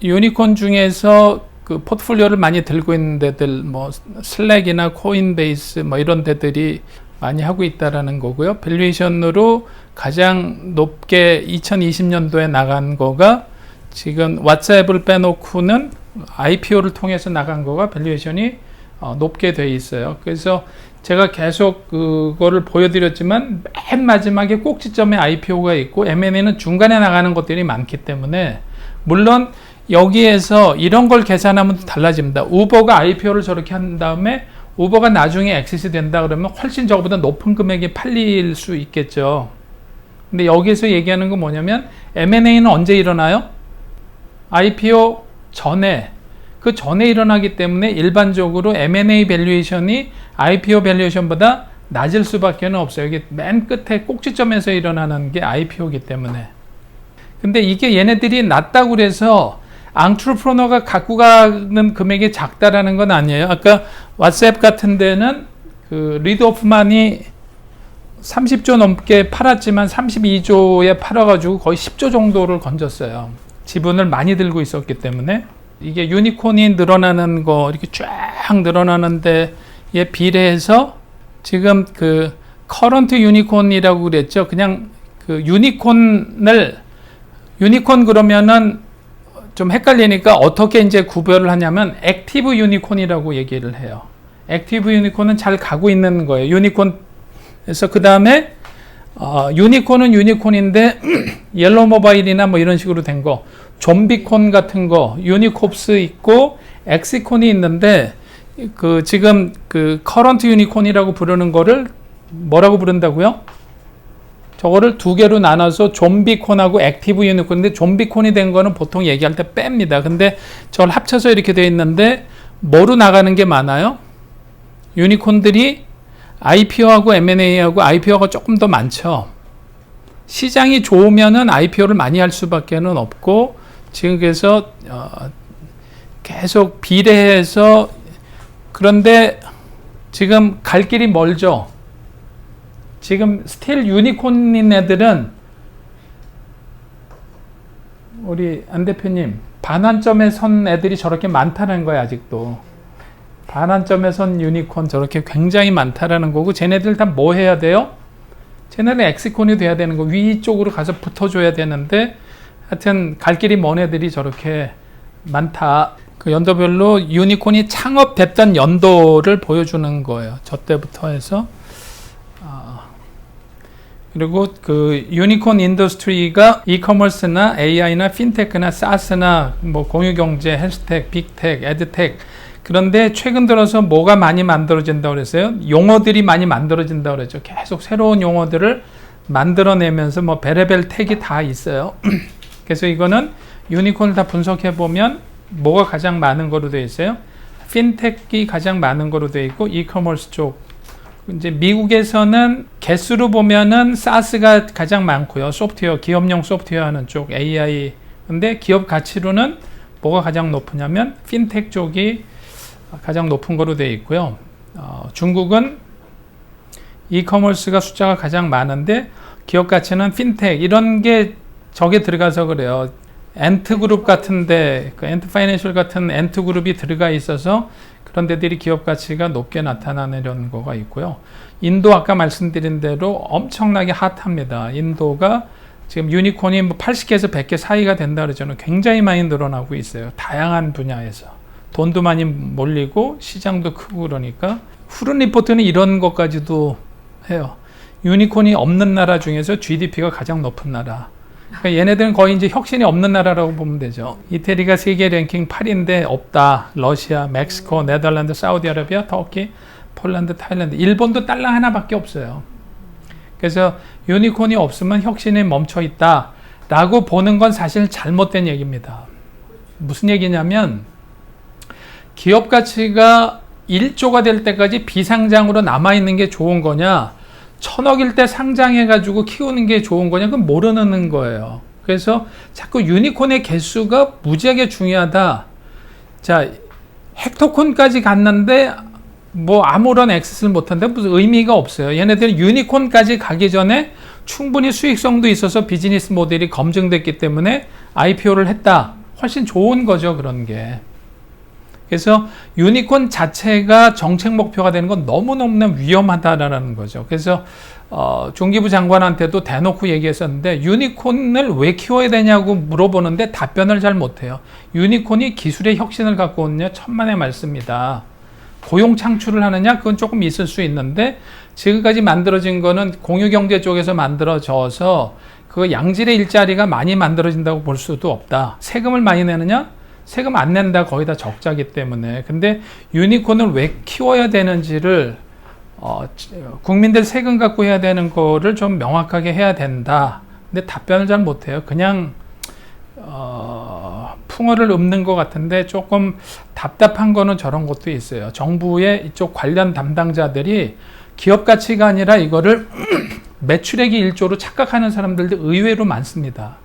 유니콘 중에서 그 그 포트폴리오를 많이 들고 있는 데들 뭐 슬랙이나 코인베이스 뭐 이런 데들이 많이 하고 있다라는 거고요. 밸류에이션으로 가장 높게 2020년도에 나간 거가 지금 왓츠앱을 빼놓고는 IPO를 통해서 나간 거가 밸류에이션이 높게 돼 있어요. 그래서 제가 계속 그거를 보여드렸지만 맨 마지막에 꼭지점에 IPO가 있고 M&A는 중간에 나가는 것들이 많기 때문에 물론 여기에서 이런 걸 계산하면 달라집니다. 우버가 IPO를 저렇게 한 다음에 우버가 나중에 엑시스 된다 그러면 훨씬 저거보다 높은 금액이 팔릴 수 있겠죠. 근데 여기서 얘기하는 건 뭐냐면 M&A는 언제 일어나요? IPO 전에, 그 전에 일어나기 때문에 일반적으로 M&A 밸류에이션이 IPO 밸류에이션보다 낮을 수밖에 없어요. 이게 맨 끝에 꼭지점에서 일어나는 게 IPO이기 때문에. 근데 이게 얘네들이 낮다고 그래서 앙트르프로너가 갖고 가는 금액이 작다라는 건 아니에요. 아까 왓츠앱 같은 데는 그 리드 오프만이 30조 넘게 팔았지만 32조에 팔아가지고 거의 10조 정도를 건졌어요. 지분을 많이 들고 있었기 때문에. 이게 유니콘이 늘어나는 거 이렇게 쫙 늘어나는데 에 비례해서 지금 그 커런트 유니콘이라고 그랬죠. 그냥 그 유니콘 그러면은 좀 헷갈리니까 어떻게 이제 구별을 하냐면 액티브 유니콘이라고 얘기를 해요. 액티브 유니콘은 잘 가고 있는 거예요. 유니콘에서 그 다음에 유니콘은 유니콘인데 옐로우 모바일이나 뭐 이런 식으로 된 거, 좀비콘 같은 거, 유니콥스 있고 엑시콘이 있는데 그 지금 그 커런트 유니콘이라고 부르는 거를 뭐라고 부른다고요? 저거를 두 개로 나눠서 좀비콘하고 액티브 유니콘인데 좀비콘이 된 거는 보통 얘기할 때 뺍니다. 근데 저걸 합쳐서 이렇게 되어 있는데 뭐로 나가는 게 많아요? 유니콘들이 IPO하고 M&A하고 IPO가 조금 더 많죠. 시장이 좋으면은 IPO를 많이 할 수밖에 없고 지금 그래서 계속 비례해서 그런데 지금 갈 길이 멀죠. 지금 스틸 유니콘인 애들은 우리 안 대표님 반환점에 선 애들이 저렇게 많다는 거야. 아직도 반환점에 선 유니콘 저렇게 굉장히 많다라는 거고 쟤네들 다 뭐 해야 돼요? 쟤네는 엑시콘이 돼야 되는 거 위쪽으로 가서 붙어줘야 되는데 하여튼 갈 길이 먼 애들이 저렇게 많다. 그 연도별로 유니콘이 창업됐던 연도를 보여주는 거예요. 저 때부터 해서 그리고 그 유니콘 인더스트리가 이커머스나 AI나 핀테크나 사스나 뭐 공유경제, 헬스텍, 빅텍, 에드텍 그런데 최근 들어서 뭐가 많이 만들어진다고 그랬어요? 용어들이 많이 만들어진다고 그랬죠. 계속 새로운 용어들을 만들어내면서 뭐 베레벨 텍이 다 있어요. 그래서 이거는 유니콘을 다 분석해 보면 뭐가 가장 많은 거로 되어 있어요? 핀텍이 가장 많은 거로 되어 있고 이커머스 쪽 이제 미국에서는 개수로 보면은 사스가 가장 많고요. 소프트웨어, 기업용 소프트웨어 하는 쪽 AI. 근데 기업 가치로는 뭐가 가장 높으냐면 핀텍 쪽이 가장 높은 거로 되어 있고요. 중국은 이커머스가 숫자가 가장 많은데 기업 가치는 핀텍 이런 게 저게 들어가서 그래요. 엔트그룹 같은데 그 엔트파이낸셜 같은 엔트그룹이 들어가 있어서 그런 데들이 기업 가치가 높게 나타나는 거가 있고요. 인도 아까 말씀드린 대로 엄청나게 핫합니다. 인도가 지금 유니콘이 뭐 80개에서 100개 사이가 된다 그러잖아요. 굉장히 많이 늘어나고 있어요. 다양한 분야에서. 돈도 많이 몰리고 시장도 크고 그러니까 후른 리포트는 이런 것까지도 해요. 유니콘이 없는 나라 중에서 GDP가 가장 높은 나라. 그러니까 얘네들은 거의 이제 혁신이 없는 나라라고 보면 되죠. 이태리가 세계 랭킹 8인데 없다. 러시아, 멕시코, 네덜란드, 사우디아라비아, 터키, 폴란드, 타일랜드, 일본도 딸랑 하나밖에 없어요. 그래서 유니콘이 없으면 혁신이 멈춰 있다 라고 보는 건 사실 잘못된 얘기입니다. 무슨 얘기냐면 기업 가치가 1조가 될 때까지 비상장으로 남아있는 게 좋은 거냐 1000억일 때 상장해가지고 키우는 게 좋은 거냐 그건 모르는 거예요. 그래서 자꾸 유니콘의 개수가 무지하게 중요하다. 자, 헥토콘까지 갔는데 뭐 아무런 액세스를 못한데 무슨 의미가 없어요. 얘네들은 유니콘까지 가기 전에 충분히 수익성도 있어서 비즈니스 모델이 검증됐기 때문에 IPO를 했다. 훨씬 좋은 거죠. 그런 게. 그래서 유니콘 자체가 정책 목표가 되는 건 너무너무 위험하다라는 거죠. 그래서 중기부 장관한테도 대놓고 얘기했었는데 유니콘을 왜 키워야 되냐고 물어보는데 답변을 잘 못해요. 유니콘이 기술의 혁신을 갖고 오느냐 천만의 말씀이다. 고용 창출을 하느냐 그건 조금 있을 수 있는데 지금까지 만들어진 거는 공유경제 쪽에서 만들어져서 그 양질의 일자리가 많이 만들어진다고 볼 수도 없다. 세금을 많이 내느냐? 세금 안 낸다. 거의 다 적자기 때문에. 근데 유니콘을 왜 키워야 되는지를 국민들 세금 갖고 해야 되는 거를 좀 명확하게 해야 된다. 근데 답변을 잘 못해요. 그냥 풍어를 읊는 것 같은데 조금 답답한 거는 저런 것도 있어요. 정부의 이쪽 관련 담당자들이 기업 가치가 아니라 이거를 매출액이 1조로 착각하는 사람들도 의외로 많습니다.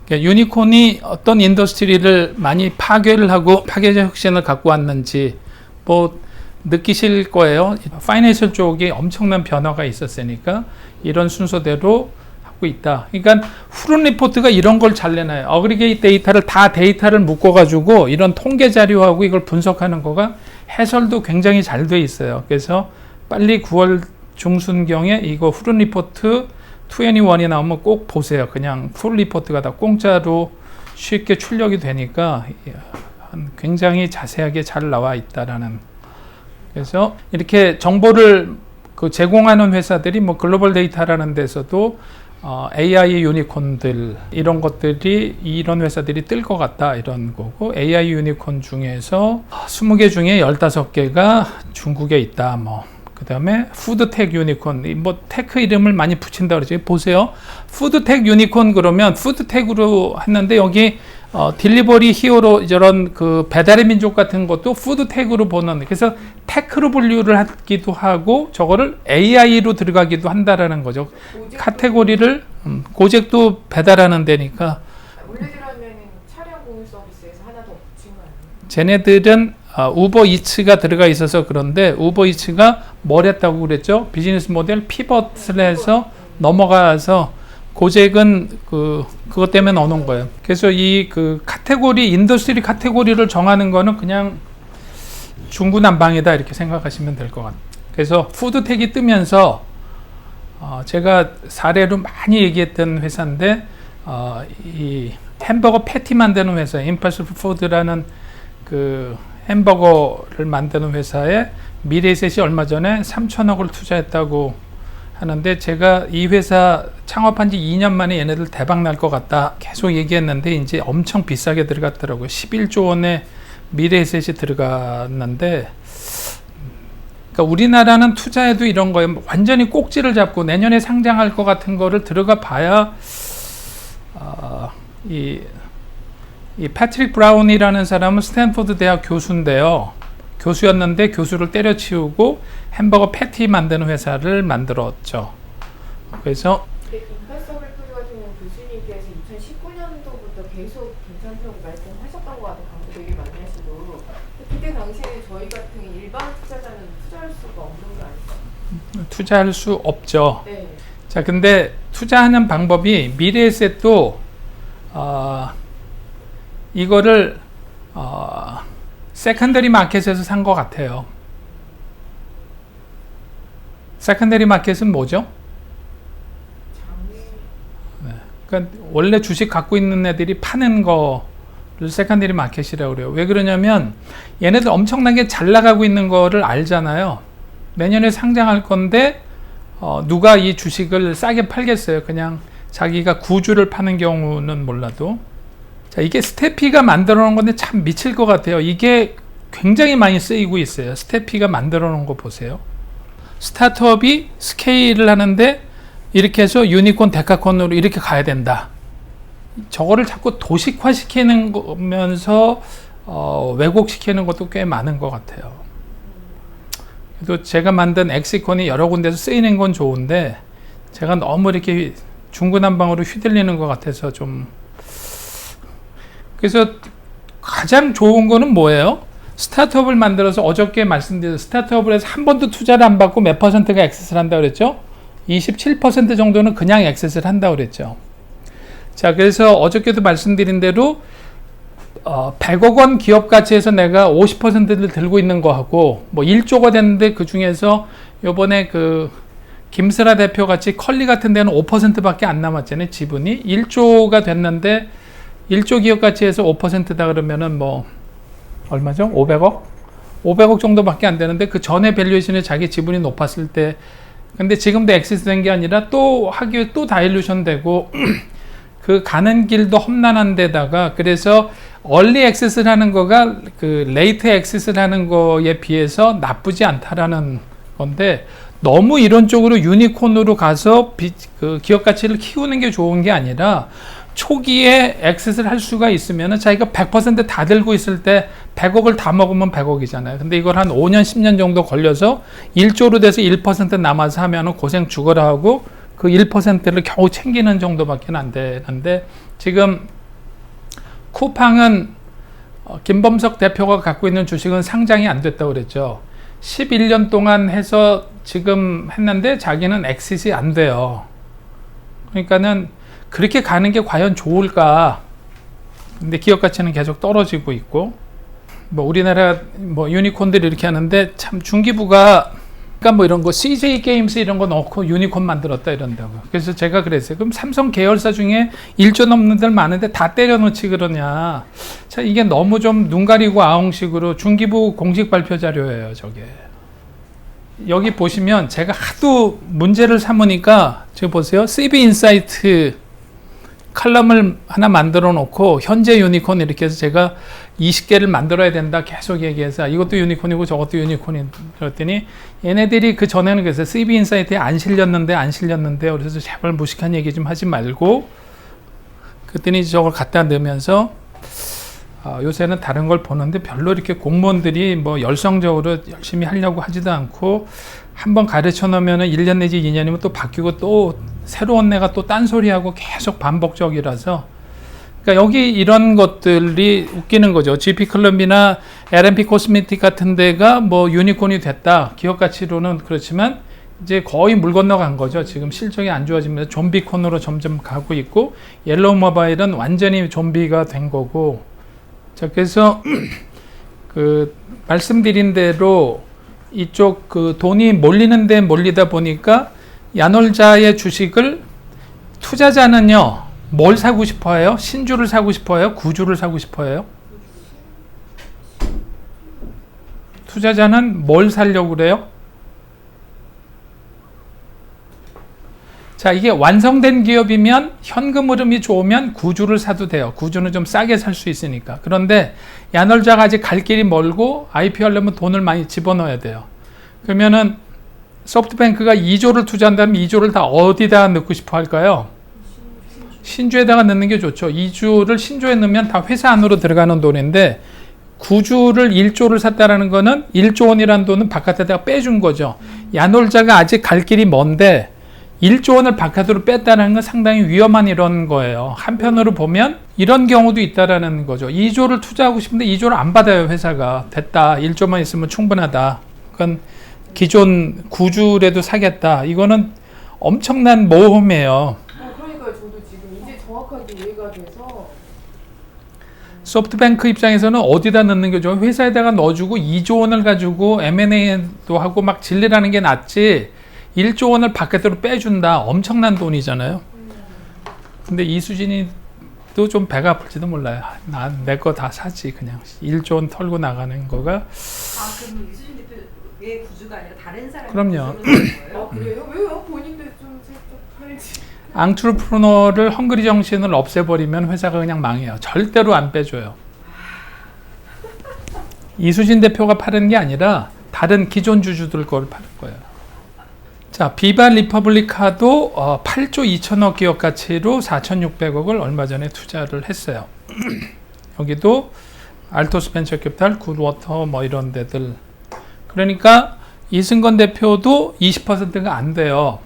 그러니까 유니콘이 어떤 인더스트리를 많이 파괴를 하고 파괴적 혁신을 갖고 왔는지 뭐 느끼실 거예요. 파이낸셜 쪽에 엄청난 변화가 있었으니까 이런 순서대로 하고 있다. 그러니까 후른 리포트가 이런 걸 잘 내놔요. 어그리게이트 데이터를 묶어가지고 이런 통계 자료하고 이걸 분석하는 거가 해설도 굉장히 잘 돼 있어요. 그래서 빨리 9월 중순경에 이거 후른 리포트 21이 나오면 꼭 보세요. 그냥 풀 리포트가 다 공짜로 쉽게 출력이 되니까 굉장히 자세하게 잘 나와 있다라는. 그래서 이렇게 정보를 제공하는 회사들이 뭐 글로벌 데이터라는 데서도 AI 유니콘들 이런 것들이 이런 회사들이 뜰 것 같다 이런 거고 AI 유니콘 중에서 20개 중에 15개가 중국에 있다 뭐. 그 다음에 푸드텍 유니콘 뭐 테크 이름을 많이 붙인다 그러죠. 보세요. 푸드텍 유니콘 그러면 푸드텍으로 했는데 여기 딜리버리 히어로 저런 그 배달의 민족 같은 것도 푸드텍으로 보는 그래서 테크로 분류를 하기도 하고 저거를 AI로 들어가기도 한다라는 거죠. 카테고리를 고젝도 배달하는 데니까. 원래라면 차량 공유 서비스에서 하나 더 붙인 거 아니에요? 쟤네들은 우버 이츠가 들어가 있어서 그런데 우버 이츠가 뭘 했다고 그랬죠? 비즈니스 모델 피벗을 해서 넘어가서 고젝은 그것 때문에 넣어놓은 거예요. 그래서 이 카테고리 인더스트리 카테고리를 정하는 거는 그냥 중구난방이다 이렇게 생각하시면 될 것 같아요. 그래서 푸드텍이 뜨면서 제가 사례로 많이 얘기했던 회사인데 이 햄버거 패티 만드는 회사 임파서블 푸드라는 그 햄버거를 만드는 회사에 미래에셋이 얼마 전에 3천억을 투자했다고 하는데 제가 이 회사 창업한 지 2년 만에 얘네들 대박 날 것 같다 계속 얘기했는데 이제 엄청 비싸게 들어갔더라고요. 11조 원의 미래에셋이 들어갔는데 그러니까 우리나라는 투자해도 이런 거에 완전히 꼭지를 잡고 내년에 상장할 것 같은 거를 들어가 봐야 이 패트릭 브라운이라는 사람은 스탠포드 대학 교수인데요. 교수였는데 교수를 때려치우고 햄버거 패티 만드는 회사를 만들었죠. 그래서 임파서블 푸드 같은 경우는 교수님께서 2019년도부터 계속 괜찮다고 말씀하셨던 것 같아요. 광고 되게 많이 하시고 그때 당시에 저희 같은 일반 투자자는 투자할 수가 없는 거 아닐까요? 투자할 수 없죠. 네. 자, 근데 투자하는 방법이 미래에셋도 이거를 세컨더리 마켓에서 산 것 같아요. 세컨더리 마켓은 뭐죠? 네. 그러니까 원래 주식 갖고 있는 애들이 파는 거를 세컨더리 마켓이라고 그래요. 왜 그러냐면 얘네들 엄청나게 잘 나가고 있는 거를 알잖아요. 내년에 상장할 건데 누가 이 주식을 싸게 팔겠어요. 그냥 자기가 구주를 파는 경우는 몰라도. 자, 이게 스태피가 만들어 놓은 건데 참 미칠 것 같아요. 이게 굉장히 많이 쓰이고 있어요. 스태피가 만들어 놓은 거 보세요. 스타트업이 스케일을 하는데 이렇게 해서 유니콘 데카콘으로 이렇게 가야 된다. 저거를 자꾸 도식화 시키는 거면서 왜곡시키는 것도 꽤 많은 것 같아요. 그래도 제가 만든 엑시콘이 여러 군데서 쓰이는 건 좋은데 제가 너무 이렇게 중구난방으로 휘둘리는 것 같아서 좀. 그래서 가장 좋은 거는 뭐예요? 스타트업을 만들어서 어저께 말씀드린 스타트업을 해서 한 번도 투자를 안 받고 몇 퍼센트가 액세스를 한다고 그랬죠? 27% 정도는 그냥 액세스를 한다고 그랬죠. 자, 그래서 어저께도 말씀드린 대로 100억 원 기업 가치에서 내가 50%를 들고 있는 거하고 뭐 1조가 됐는데 그 중에서 요번에 그 김슬아 대표 같이 컬리 같은 데는 5%밖에 안 남았잖아요. 지분이 1조가 됐는데 1조 기업 가치에서 5%다 그러면은 뭐 얼마죠? 500억 정도밖에 안 되는데 그 전에 밸류에이션에 자기 지분이 높았을 때 근데 지금도 엑시스 된 게 아니라 또 하기에 또 다일루션 되고 그 가는 길도 험난한 데다가 그래서 얼리 액세스를 하는 거가 그 레이트 액세스를 하는 거에 비해서 나쁘지 않다라는 건데 너무 이런 쪽으로 유니콘으로 가서 그 기업 가치를 키우는 게 좋은 게 아니라 초기에 액세스를 할 수가 있으면 자기가 100% 다 들고 있을 때 100억을 다 먹으면 100억이잖아요. 근데 이걸 한 5년, 10년 정도 걸려서 1조로 돼서 1% 남아서 하면은 고생 죽어라 하고 그 1%를 겨우 챙기는 정도밖에 안 되는데 지금 쿠팡은 김범석 대표가 갖고 있는 주식은 상장이 안 됐다고 그랬죠. 11년 동안 해서 지금 했는데 자기는 엑시스이 안 돼요. 그러니까는 그렇게 가는 게 과연 좋을까? 근데 기업 가치는 계속 떨어지고 있고, 뭐 우리나라 뭐 유니콘들이 이렇게 하는데 참 중기부가 그러니까 뭐 이런 거 CJ 게임스 이런 거 넣고 유니콘 만들었다 이런다고. 그래서 제가 그랬어요. 그럼 삼성 계열사 중에 1조 넘는 데들 많은데 다 때려놓지 그러냐? 자 이게 너무 좀 눈 가리고 아웅식으로 중기부 공식 발표 자료예요, 저게. 여기 보시면 제가 하도 문제를 삼으니까 지금 보세요. CB 인사이트 칼럼을 하나 만들어 놓고 현재 유니콘 이렇게 해서 제가 20개를 만들어야 된다 계속 얘기해서 이것도 유니콘이고 저것도 유니콘이 그랬더니 얘네들이 그 전에는 그래서 CB 인사이트에 안 실렸는데 그래서 제발 무식한 얘기 좀 하지 말고 그랬더니 저걸 갖다 넣으면서 요새는 다른 걸 보는데 별로 이렇게 공무원들이 뭐 열성적으로 열심히 하려고 하지도 않고 한번 가르쳐 놓으면은 1년 내지 2년이면 또 바뀌고 또 새로운 애가 또 딴소리하고 계속 반복적이라서 그러니까 여기 이런 것들이 웃기는 거죠. GP 클럽이나 LMP 코스메틱 같은 데가 뭐 유니콘이 됐다. 기업 가치로는 그렇지만 이제 거의 물 건너간 거죠. 지금 실적이 안 좋아지면서 좀비콘으로 점점 가고 있고 옐로우 모바일은 완전히 좀비가 된 거고 자 그래서 그 말씀드린 대로 이쪽 그 돈이 몰리는데 몰리다 보니까 야놀자의 주식을 투자자는요 뭘 사고 싶어해요? 신주를 사고 싶어해요? 구주를 사고 싶어해요? 투자자는 뭘 사려고 그래요? 자 이게 완성된 기업이면 현금 흐름이 좋으면 구주를 사도 돼요. 구주는 좀 싸게 살 수 있으니까. 그런데 야놀자가 아직 갈 길이 멀고 IPO 하려면 돈을 많이 집어넣어야 돼요. 그러면은 소프트뱅크가 2조를 투자한다면 2조를 다 어디다 넣고 싶어 할까요? 신주에다가 넣는 게 좋죠. 2주를 신주에 넣으면 다 회사 안으로 들어가는 돈인데 9주를 1조를 샀다라는 거는 1조 원이라는 돈은 바깥에다가 빼준 거죠. 야놀자가 아직 갈 길이 먼데 1조 원을 바깥으로 뺐다는 건 상당히 위험한 이런 거예요. 한편으로 보면 이런 경우도 있다라는 거죠. 2조를 투자하고 싶은데 2조를 안 받아요, 회사가. 됐다. 1조만 있으면 충분하다. 그건 기존 9주라도 사겠다. 이거는 엄청난 모험이에요. 그러니까요. 저도 지금 이제 정확하게 이해가 돼서 소프트뱅크 입장에서는 어디다 넣는 게 좋아요? 회사에다가 넣어주고 2조 원을 가지고 M&A도 하고 막 질리라는 게 낫지 1조 원을 바깥으로 빼준다. 엄청난 돈이잖아요. 근데 이수진이도 좀 배가 아플지도 몰라요. 난 내 거 다 사지 그냥 1조 원 털고 나가는 거가. 그럼 이수진 대표의 구주가 아니라 다른 사람이 그럼요. 그래요? 왜요? 본인도 좀 살짝 팔지. 앙트르프너를 헝그리 정신을 없애버리면 회사가 그냥 망해요. 절대로 안 빼줘요. 이수진 대표가 파는 게 아니라 다른 기존 주주들 걸 파는 거예요. 자, 비바 리퍼블리카도 8조 2천억 기업 가치로 4,600억을 얼마 전에 투자를 했어요. 여기도 알토스 벤처 캐피탈, 굿워터 뭐 이런 데들. 그러니까 이승건 대표도 20%가 안 돼요.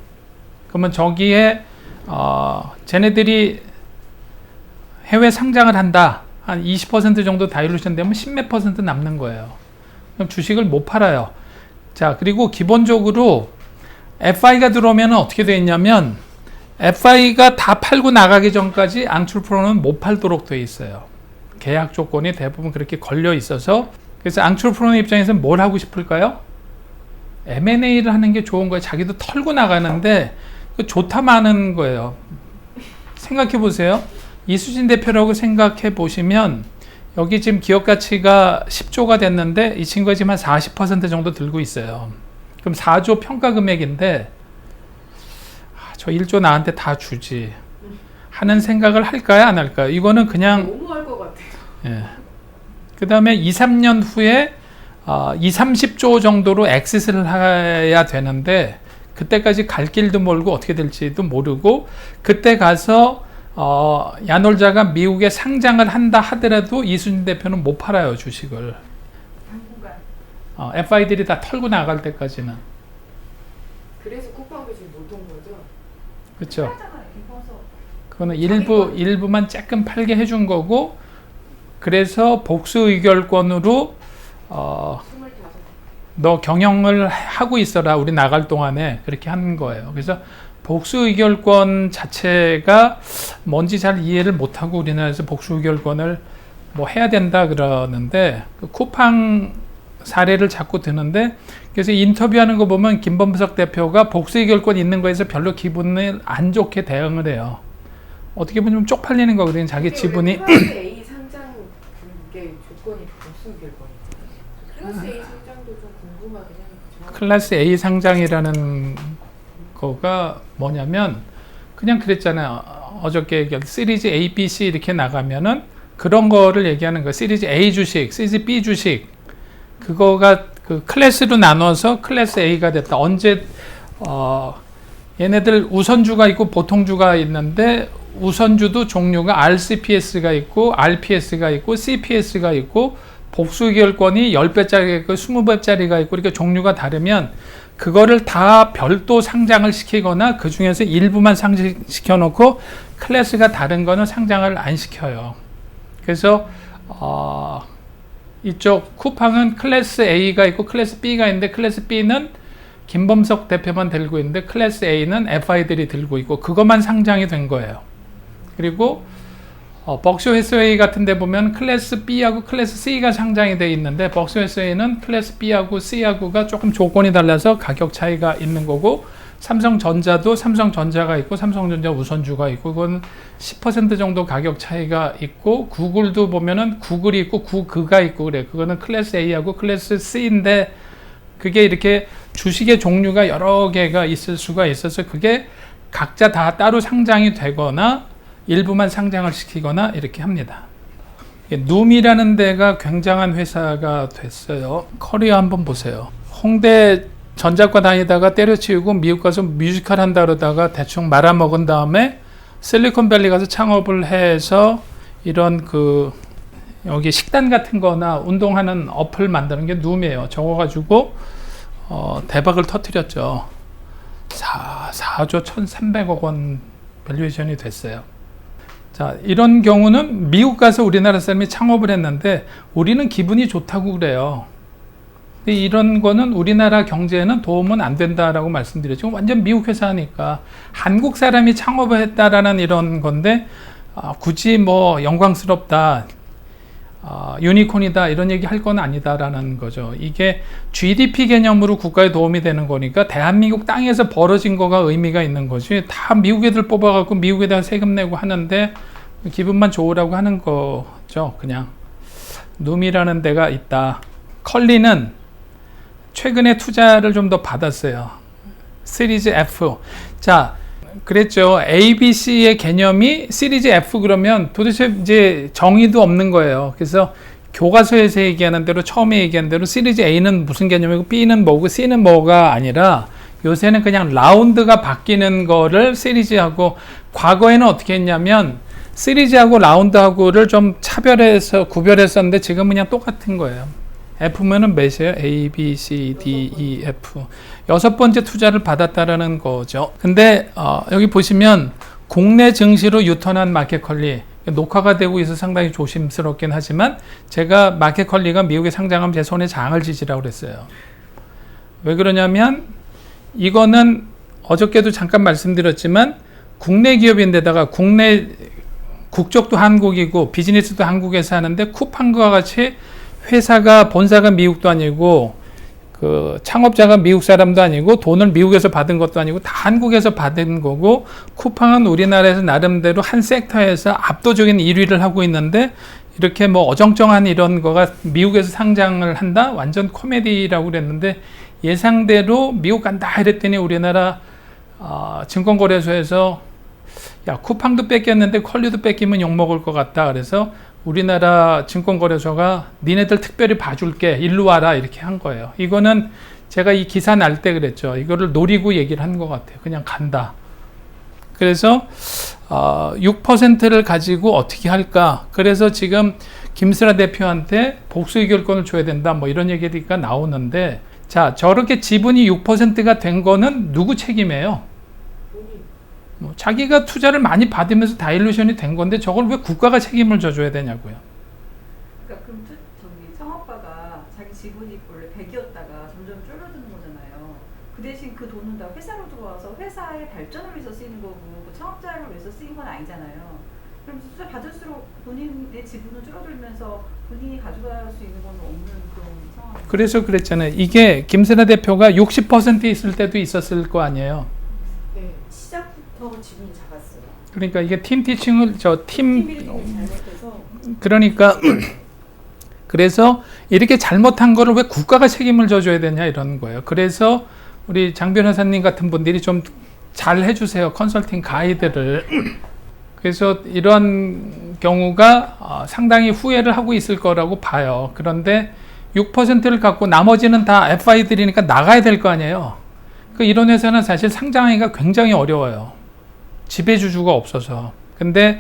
그러면 저기에 쟤네들이 해외 상장을 한다. 한 20% 정도 다일루션 되면 10몇 % 남는 거예요. 그럼 주식을 못 팔아요. 자, 그리고 기본적으로 FI가 들어오면 어떻게 되어 있냐면 FI가 다 팔고 나가기 전까지 앙트르프너는 못 팔도록 되어 있어요. 계약 조건이 대부분 그렇게 걸려 있어서 그래서 앙트로프로너 입장에서는 뭘 하고 싶을까요? M&A를 하는 게 좋은 거예요. 자기도 털고 나가는데 좋다만 하는 거예요. 생각해 보세요. 이수진 대표라고 생각해 보시면 여기 지금 기업 가치가 10조가 됐는데 이 친구가 지금 한 40% 정도 들고 있어요. 그럼 4조 평가 금액인데 저 1조 나한테 다 주지 하는 생각을 할까요? 안 할까요? 이거는 그냥 너무 할 것 같아요. 예. 그 다음에 2, 3년 후에 2, 30조 정도로 엑시스를 해야 되는데 그때까지 갈 길도 멀고 어떻게 될지도 모르고 그때 가서 야놀자가 미국에 상장을 한다 하더라도 이수진 대표는 못 팔아요, 주식을. 당분간. FI들이 다 털고 나갈 때까지는. 그래서 쿠팡도 지금 못 온 거죠? 그렇죠. 하잖아요. 기뻐서. 그거는 일부만 조금 팔게 해준 거고 그래서 복수 의결권으로 25. 너 경영을 하고 있어라 우리 나갈 동안에 그렇게 한 거예요. 그래서 복수 의결권 자체가 뭔지 잘 이해를 못하고 우리나라에서 복수 의결권을 뭐 해야 된다 그러는데 그 쿠팡 사례를 자꾸 드는데 그래서 인터뷰하는 거 보면 김범석 대표가 복수 의결권 있는 거에서 별로 기분을 안 좋게 대응을 해요. 어떻게 보면 좀 쪽팔리는 거거든요. 자기 지분이. 클래스 A 상장 그게 조건이 복수 의결권이에요. 클래스 A 상장도 좀 궁금하긴 해요. 클래스 A 상장이라는 거가 뭐냐면 그냥 그랬잖아요. 어저께 얘기한 시리즈 A, B, C 이렇게 나가면은 그런 거를 얘기하는 거예요. 시리즈 A 주식, 시리즈 B 주식 그거가 그 클래스로 나눠서 클래스 A가 됐다. 언제 얘네들 우선주가 있고 보통주가 있는데 우선주도 종류가 RCPS가 있고 RPS가 있고 CPS가 있고 복수의결권이 10배짜리가 있고 20배짜리가 있고 이렇게 종류가 다르면 그거를 다 별도 상장을 시키거나 그 중에서 일부만 상장시켜 놓고 클래스가 다른 거는 상장을 안 시켜요. 그래서 이쪽 쿠팡은 클래스 A가 있고 클래스 B가 있는데 클래스 B는 김범석 대표만 들고 있는데 클래스 A는 FI들이 들고 있고 그것만 상장이 된 거예요. 그리고 벅셔 해스웨이 같은 데 보면 클래스 B하고 클래스 C가 상장이 되어 있는데 벅셔 해스웨이는 클래스 B하고 C하고가 조금 조건이 달라서 가격 차이가 있는 거고 삼성전자도 삼성전자가 있고 삼성전자 우선주가 있고 그건 10% 정도 가격 차이가 있고 구글도 보면은 구글이 있고 구그가 있고 그래. 그거는 클래스 A하고 클래스 C인데 그게 이렇게 주식의 종류가 여러 개가 있을 수가 있어서 그게 각자 다 따로 상장이 되거나 일부만 상장을 시키거나 이렇게 합니다. 누미라는 데가 굉장한 회사가 됐어요. 커리어 한번 보세요. 홍대 전작과 다니다가 때려치우고 미국 가서 뮤지컬 한다 그러다가 대충 말아먹은 다음에 실리콘밸리 가서 창업을 해서 이런 그 여기 식단 같은 거나 운동하는 어플 만드는 게 누미예요. 적어가지고 대박을 터뜨렸죠. 4조 1,300억 원 밸류에이션이 됐어요. 자, 이런 경우는 미국 가서 우리나라 사람이 창업을 했는데 우리는 기분이 좋다고 그래요. 근데 이런 거는 우리나라 경제에는 도움은 안 된다라고 말씀드렸죠. 완전 미국 회사니까 한국 사람이 창업을 했다라는 이런 건데 굳이 뭐 영광스럽다, 유니콘이다 이런 얘기 할 건 아니다라는 거죠. 이게 GDP 개념으로 국가에 도움이 되는 거니까 대한민국 땅에서 벌어진 거가 의미가 있는 거지. 다 미국 애들 뽑아갖고 미국에다가 세금 내고 하는데 기분만 좋으라고 하는 거죠. 그냥 누미라는 데가 있다. 컬리는 최근에 투자를 좀 더 받았어요. 시리즈 F. 자, 그랬죠. A, B, C의 개념이 시리즈 F 그러면 도대체 이제 정의도 없는 거예요. 그래서 교과서에서 얘기하는 대로 처음에 얘기한 대로 시리즈 A는 무슨 개념이고 B는 뭐고 C는 뭐가 아니라 요새는 그냥 라운드가 바뀌는 거를 시리즈하고 과거에는 어떻게 했냐면 시리즈하고 라운드하고를 좀 차별해서 구별했었는데 지금 그냥 똑같은 거예요. F면은 몇이에요? A, B, C, D, E, F. 6번째 투자를 받았다라는 거죠. 근데 여기 보시면 국내 증시로 유턴한 마켓컬리 녹화가 되고 있어서 상당히 조심스럽긴 하지만 제가 마켓컬리가 미국에 상장하면 제 손에 장을 지지라고 그랬어요. 왜 그러냐면 이거는 어저께도 잠깐 말씀드렸지만 국내 기업인데다가 국내 국적도 한국이고 비즈니스도 한국에서 하는데 쿠팡과 같이 회사가 본사가 미국도 아니고 그 창업자가 미국 사람도 아니고 돈을 미국에서 받은 것도 아니고 다 한국에서 받은 거고, 쿠팡은 우리나라에서 나름대로 한 섹터에서 압도적인 1위를 하고 있는데 이렇게 뭐 어정쩡한 이런 거가 미국에서 상장을 한다? 완전 코미디라고 그랬는데, 예상대로 미국 간다 이랬더니 우리나라 증권거래소에서 야, 쿠팡도 뺏겼는데 퀄리도 뺏기면 욕먹을 것 같다. 그래서 우리나라 증권거래소가 니네들 특별히 봐줄게, 일로 와라, 이렇게 한 거예요. 이거는 제가 이 기사 날 때 그랬죠. 이거를 노리고 얘기를 한 것 같아요. 그냥 간다. 그래서 6%를 가지고 어떻게 할까? 그래서 지금 김슬아 대표한테 복수 의결권을 줘야 된다, 뭐 이런 얘기가 나오는데, 자, 저렇게 지분이 6%가 된 거는 누구 책임이에요? 뭐 자기가 투자를 많이 받으면서 다일루션이 된 건데 저걸 왜 국가가 책임을 져줘야 되냐고요. 그러니까 그럼 저기 성아빠가 자기 지분이 원래 100이었다가 점점 줄어드는 거잖아요. 그 대신 그 돈은 다 회사로 들어와서 회사의 발전을 위해서 쓰이는 거고 그 창업자를 위해서 쓰인 건 아니잖아요. 그럼 투자 받을수록 본인의 지분은 줄어들면서 본인이 가져갈 수 있는 건 없는 그런 상황. 그래서 그랬잖아요. 이게 김세나 대표가 60% 있을 때도 있었을 거 아니에요. 네, 시작부터 지분이 작았어요. 그러니까 이게 팀 티칭을 팀 빌딩을 잘못해서. 그러니까 그래서 이렇게 잘못한 거를 왜 국가가 책임을 져줘야 되냐 이런 거예요. 그래서 우리 장 변호사님 같은 분들이 좀 잘 해주세요. 컨설팅 가이드를. 그래서 이런 경우가 상당히 후회를 하고 있을 거라고 봐요. 그런데 6%를 갖고 나머지는 다 FI들이니까 나가야 될 거 아니에요. 이런 회사는 사실 상장하기가 굉장히 어려워요. 지배주주가 없어서. 근데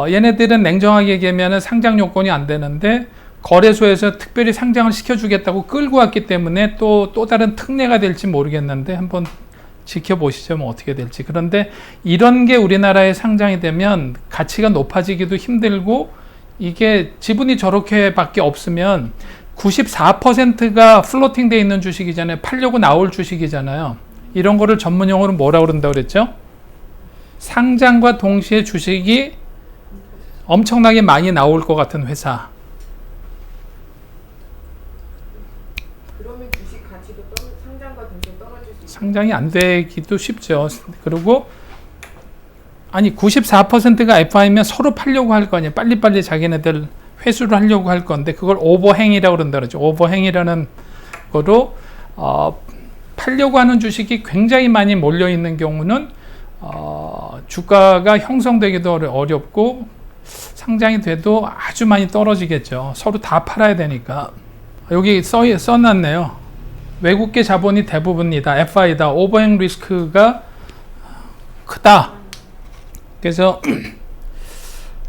얘네들은 냉정하게 얘기하면 상장 요건이 안 되는데 거래소에서 특별히 상장을 시켜주겠다고 끌고 왔기 때문에 또 다른 특례가 될지 모르겠는데 한번 지켜보시죠. 뭐 어떻게 될지. 그런데 이런 게 우리나라에 상장이 되면 가치가 높아지기도 힘들고, 이게 지분이 저렇게밖에 없으면 94%가 플로팅 돼 있는 주식이잖아요. 팔려고 나올 주식이잖아요. 이런 거를 전문용어로 뭐라고 그런다고 그랬죠? 상장과 동시에 주식이 엄청나게 많이 나올 것 같은 회사. 그러면 주식 가치도 상장과 동시에 떨어질 수 있어요. 상장이 안 되기도 쉽죠. 그리고 아니 94%가 FI면 서로 팔려고 할 거 아니에요. 빨리빨리 자기네들 회수를 하려고 할 건데 그걸 오버행이라고 그런다 그러죠. 오버행이라는 거로 팔려고 하는 주식이 굉장히 많이 몰려 있는 경우는 주가가 형성되기도 어렵고 상장이 돼도 아주 많이 떨어지겠죠. 서로 다 팔아야 되니까. 여기 써놨네요. 외국계 자본이 대부분이다. FI다. 오버행 리스크가 크다. 그래서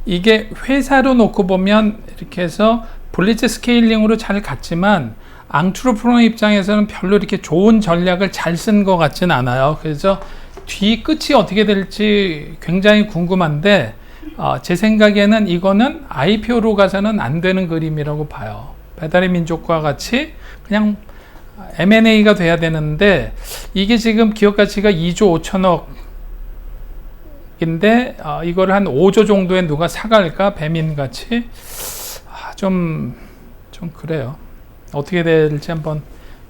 이게 회사로 놓고 보면 이렇게 해서 블리츠 스케일링으로 잘 갔지만 앙트로프너 입장에서는 별로 이렇게 좋은 전략을 잘 쓴 것 같진 않아요. 그래서 뒤 끝이 어떻게 될지 굉장히 궁금한데 제 생각에는 이거는 IPO로 가서는 안 되는 그림이라고 봐요. 배달의 민족과 같이 그냥 M&A가 돼야 되는데 이게 지금 기업 가치가 2조 5천억인데 이걸 한 5조 정도에 누가 사갈까? 배민같이 좀 그래요. 어떻게 될지 한번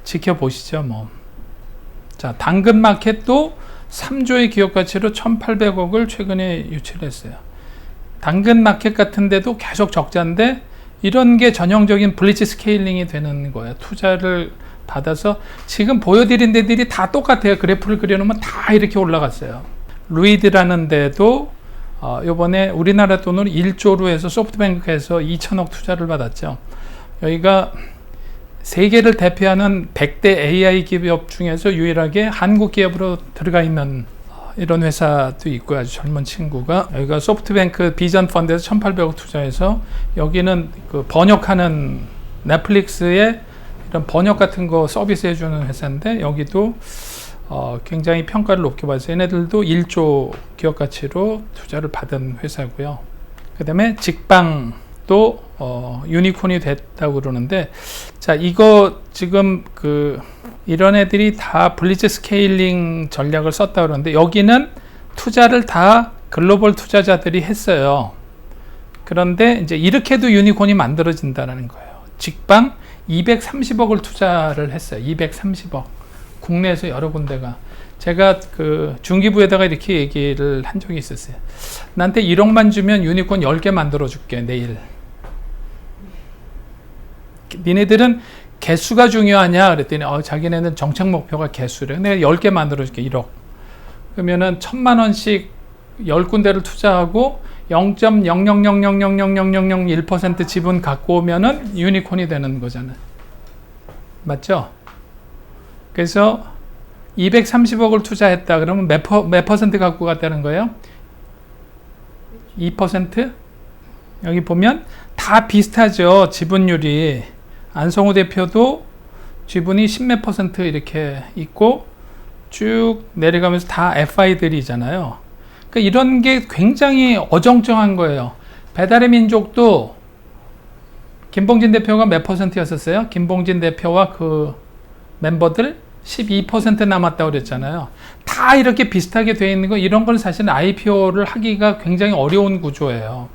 지켜보시죠. 뭐. 자, 당근마켓도 3조의 기업 가치로 1,800억을 최근에 유치를 했어요. 당근마켓 같은 데도 계속 적자인데 이런 게 전형적인 블리츠 스케일링이 되는 거예요. 투자를 받아서 지금 보여드린 데들이 다 똑같아요. 그래프를 그려놓으면 다 이렇게 올라갔어요. 루이드라는 데도 요번에 우리나라 돈으로 1조로 해서 소프트뱅크에서 2천억 투자를 받았죠. 여기가 세계를 대표하는 100대 AI 기업 중에서 유일하게 한국 기업으로 들어가 있는 이런 회사도 있고 아주 젊은 친구가 여기가 소프트뱅크 비전 펀드에서 1,800억 투자해서 여기는 그 번역하는 넷플릭스에 이런 번역 같은 거 서비스 해주는 회사인데 여기도 굉장히 평가를 높게 받아서 얘네들도 1조 기업 가치로 투자를 받은 회사고요. 그 다음에 직방도 유니콘이 됐다고 그러는데 자 이거 지금 이런 애들이 다 블리츠 스케일링 전략을 썼다고 그러는데 여기는 투자를 다 글로벌 투자자들이 했어요. 그런데 이제 이렇게도 유니콘이 만들어진다는 거예요. 직방 230억을 투자를 했어요. 230억. 국내에서 여러 군데가. 제가 그 중기부에다가 이렇게 얘기를 한 적이 있었어요. 나한테 1억만 주면 유니콘 10개 만들어 줄게, 내일. 니네들은 개수가 중요하냐? 그랬더니, 자기네는 정책 목표가 개수래. 내가 10개 만들어 줄게, 1억. 그러면은 1,000만 원씩 10군데를 투자하고 0.000000001% 지분 갖고 오면은 유니콘이 되는 거잖아요. 맞죠? 그래서 230억을 투자했다. 그러면 몇 퍼센트 갖고 갔다는 거예요? 2%? 여기 보면 다 비슷하죠. 지분율이. 안성호 대표도 지분이 10몇 퍼센트 이렇게 있고 쭉 내려가면서 다 FI들이잖아요. 그러니까 이런 게 굉장히 어정쩡한 거예요. 배달의 민족도 김봉진 대표가 몇 퍼센트였었어요? 김봉진 대표와 그 멤버들 12% 남았다고 그랬잖아요. 다 이렇게 비슷하게 돼 있는 거, 이런 건 사실은 IPO를 하기가 굉장히 어려운 구조예요.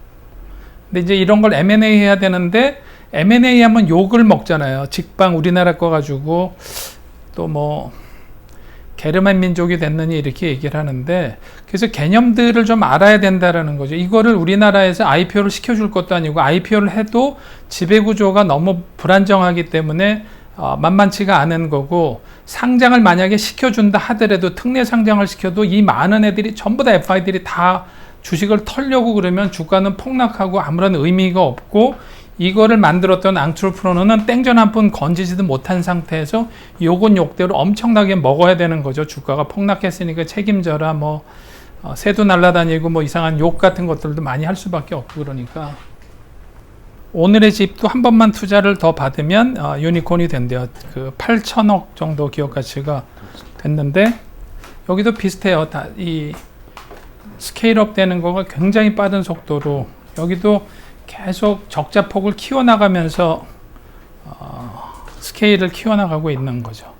근데 이제 이런 걸 M&A 해야 되는데, M&A 하면 욕을 먹잖아요. 직방 우리나라 거 가지고 또 뭐 게르만 민족이 됐느니 이렇게 얘기를 하는데, 그래서 개념들을 좀 알아야 된다라는 거죠. 이거를 우리나라에서 IPO를 시켜줄 것도 아니고, IPO를 해도 지배구조가 너무 불안정하기 때문에 만만치가 않은 거고, 상장을 만약에 시켜준다 하더라도, 특례 상장을 시켜도 이 많은 애들이 전부 다 FI들이 다 주식을 털려고 그러면 주가는 폭락하고 아무런 의미가 없고, 이거를 만들었던 앙트르프로너는 땡전 한 푼 건지지도 못한 상태에서 욕은 욕대로 엄청나게 먹어야 되는 거죠. 주가가 폭락했으니까 책임져라, 뭐 새도 날아다니고 뭐 이상한 욕 같은 것들도 많이 할 수밖에 없고. 그러니까 오늘의 집도 한 번만 투자를 더 받으면 유니콘이 된대요. 그 8천억 정도 기업 가치가 됐는데, 여기도 비슷해요. 다 이 스케일업 되는 거가 굉장히 빠른 속도로, 여기도 계속 적자폭을 키워나가면서 스케일을 키워나가고 있는 거죠.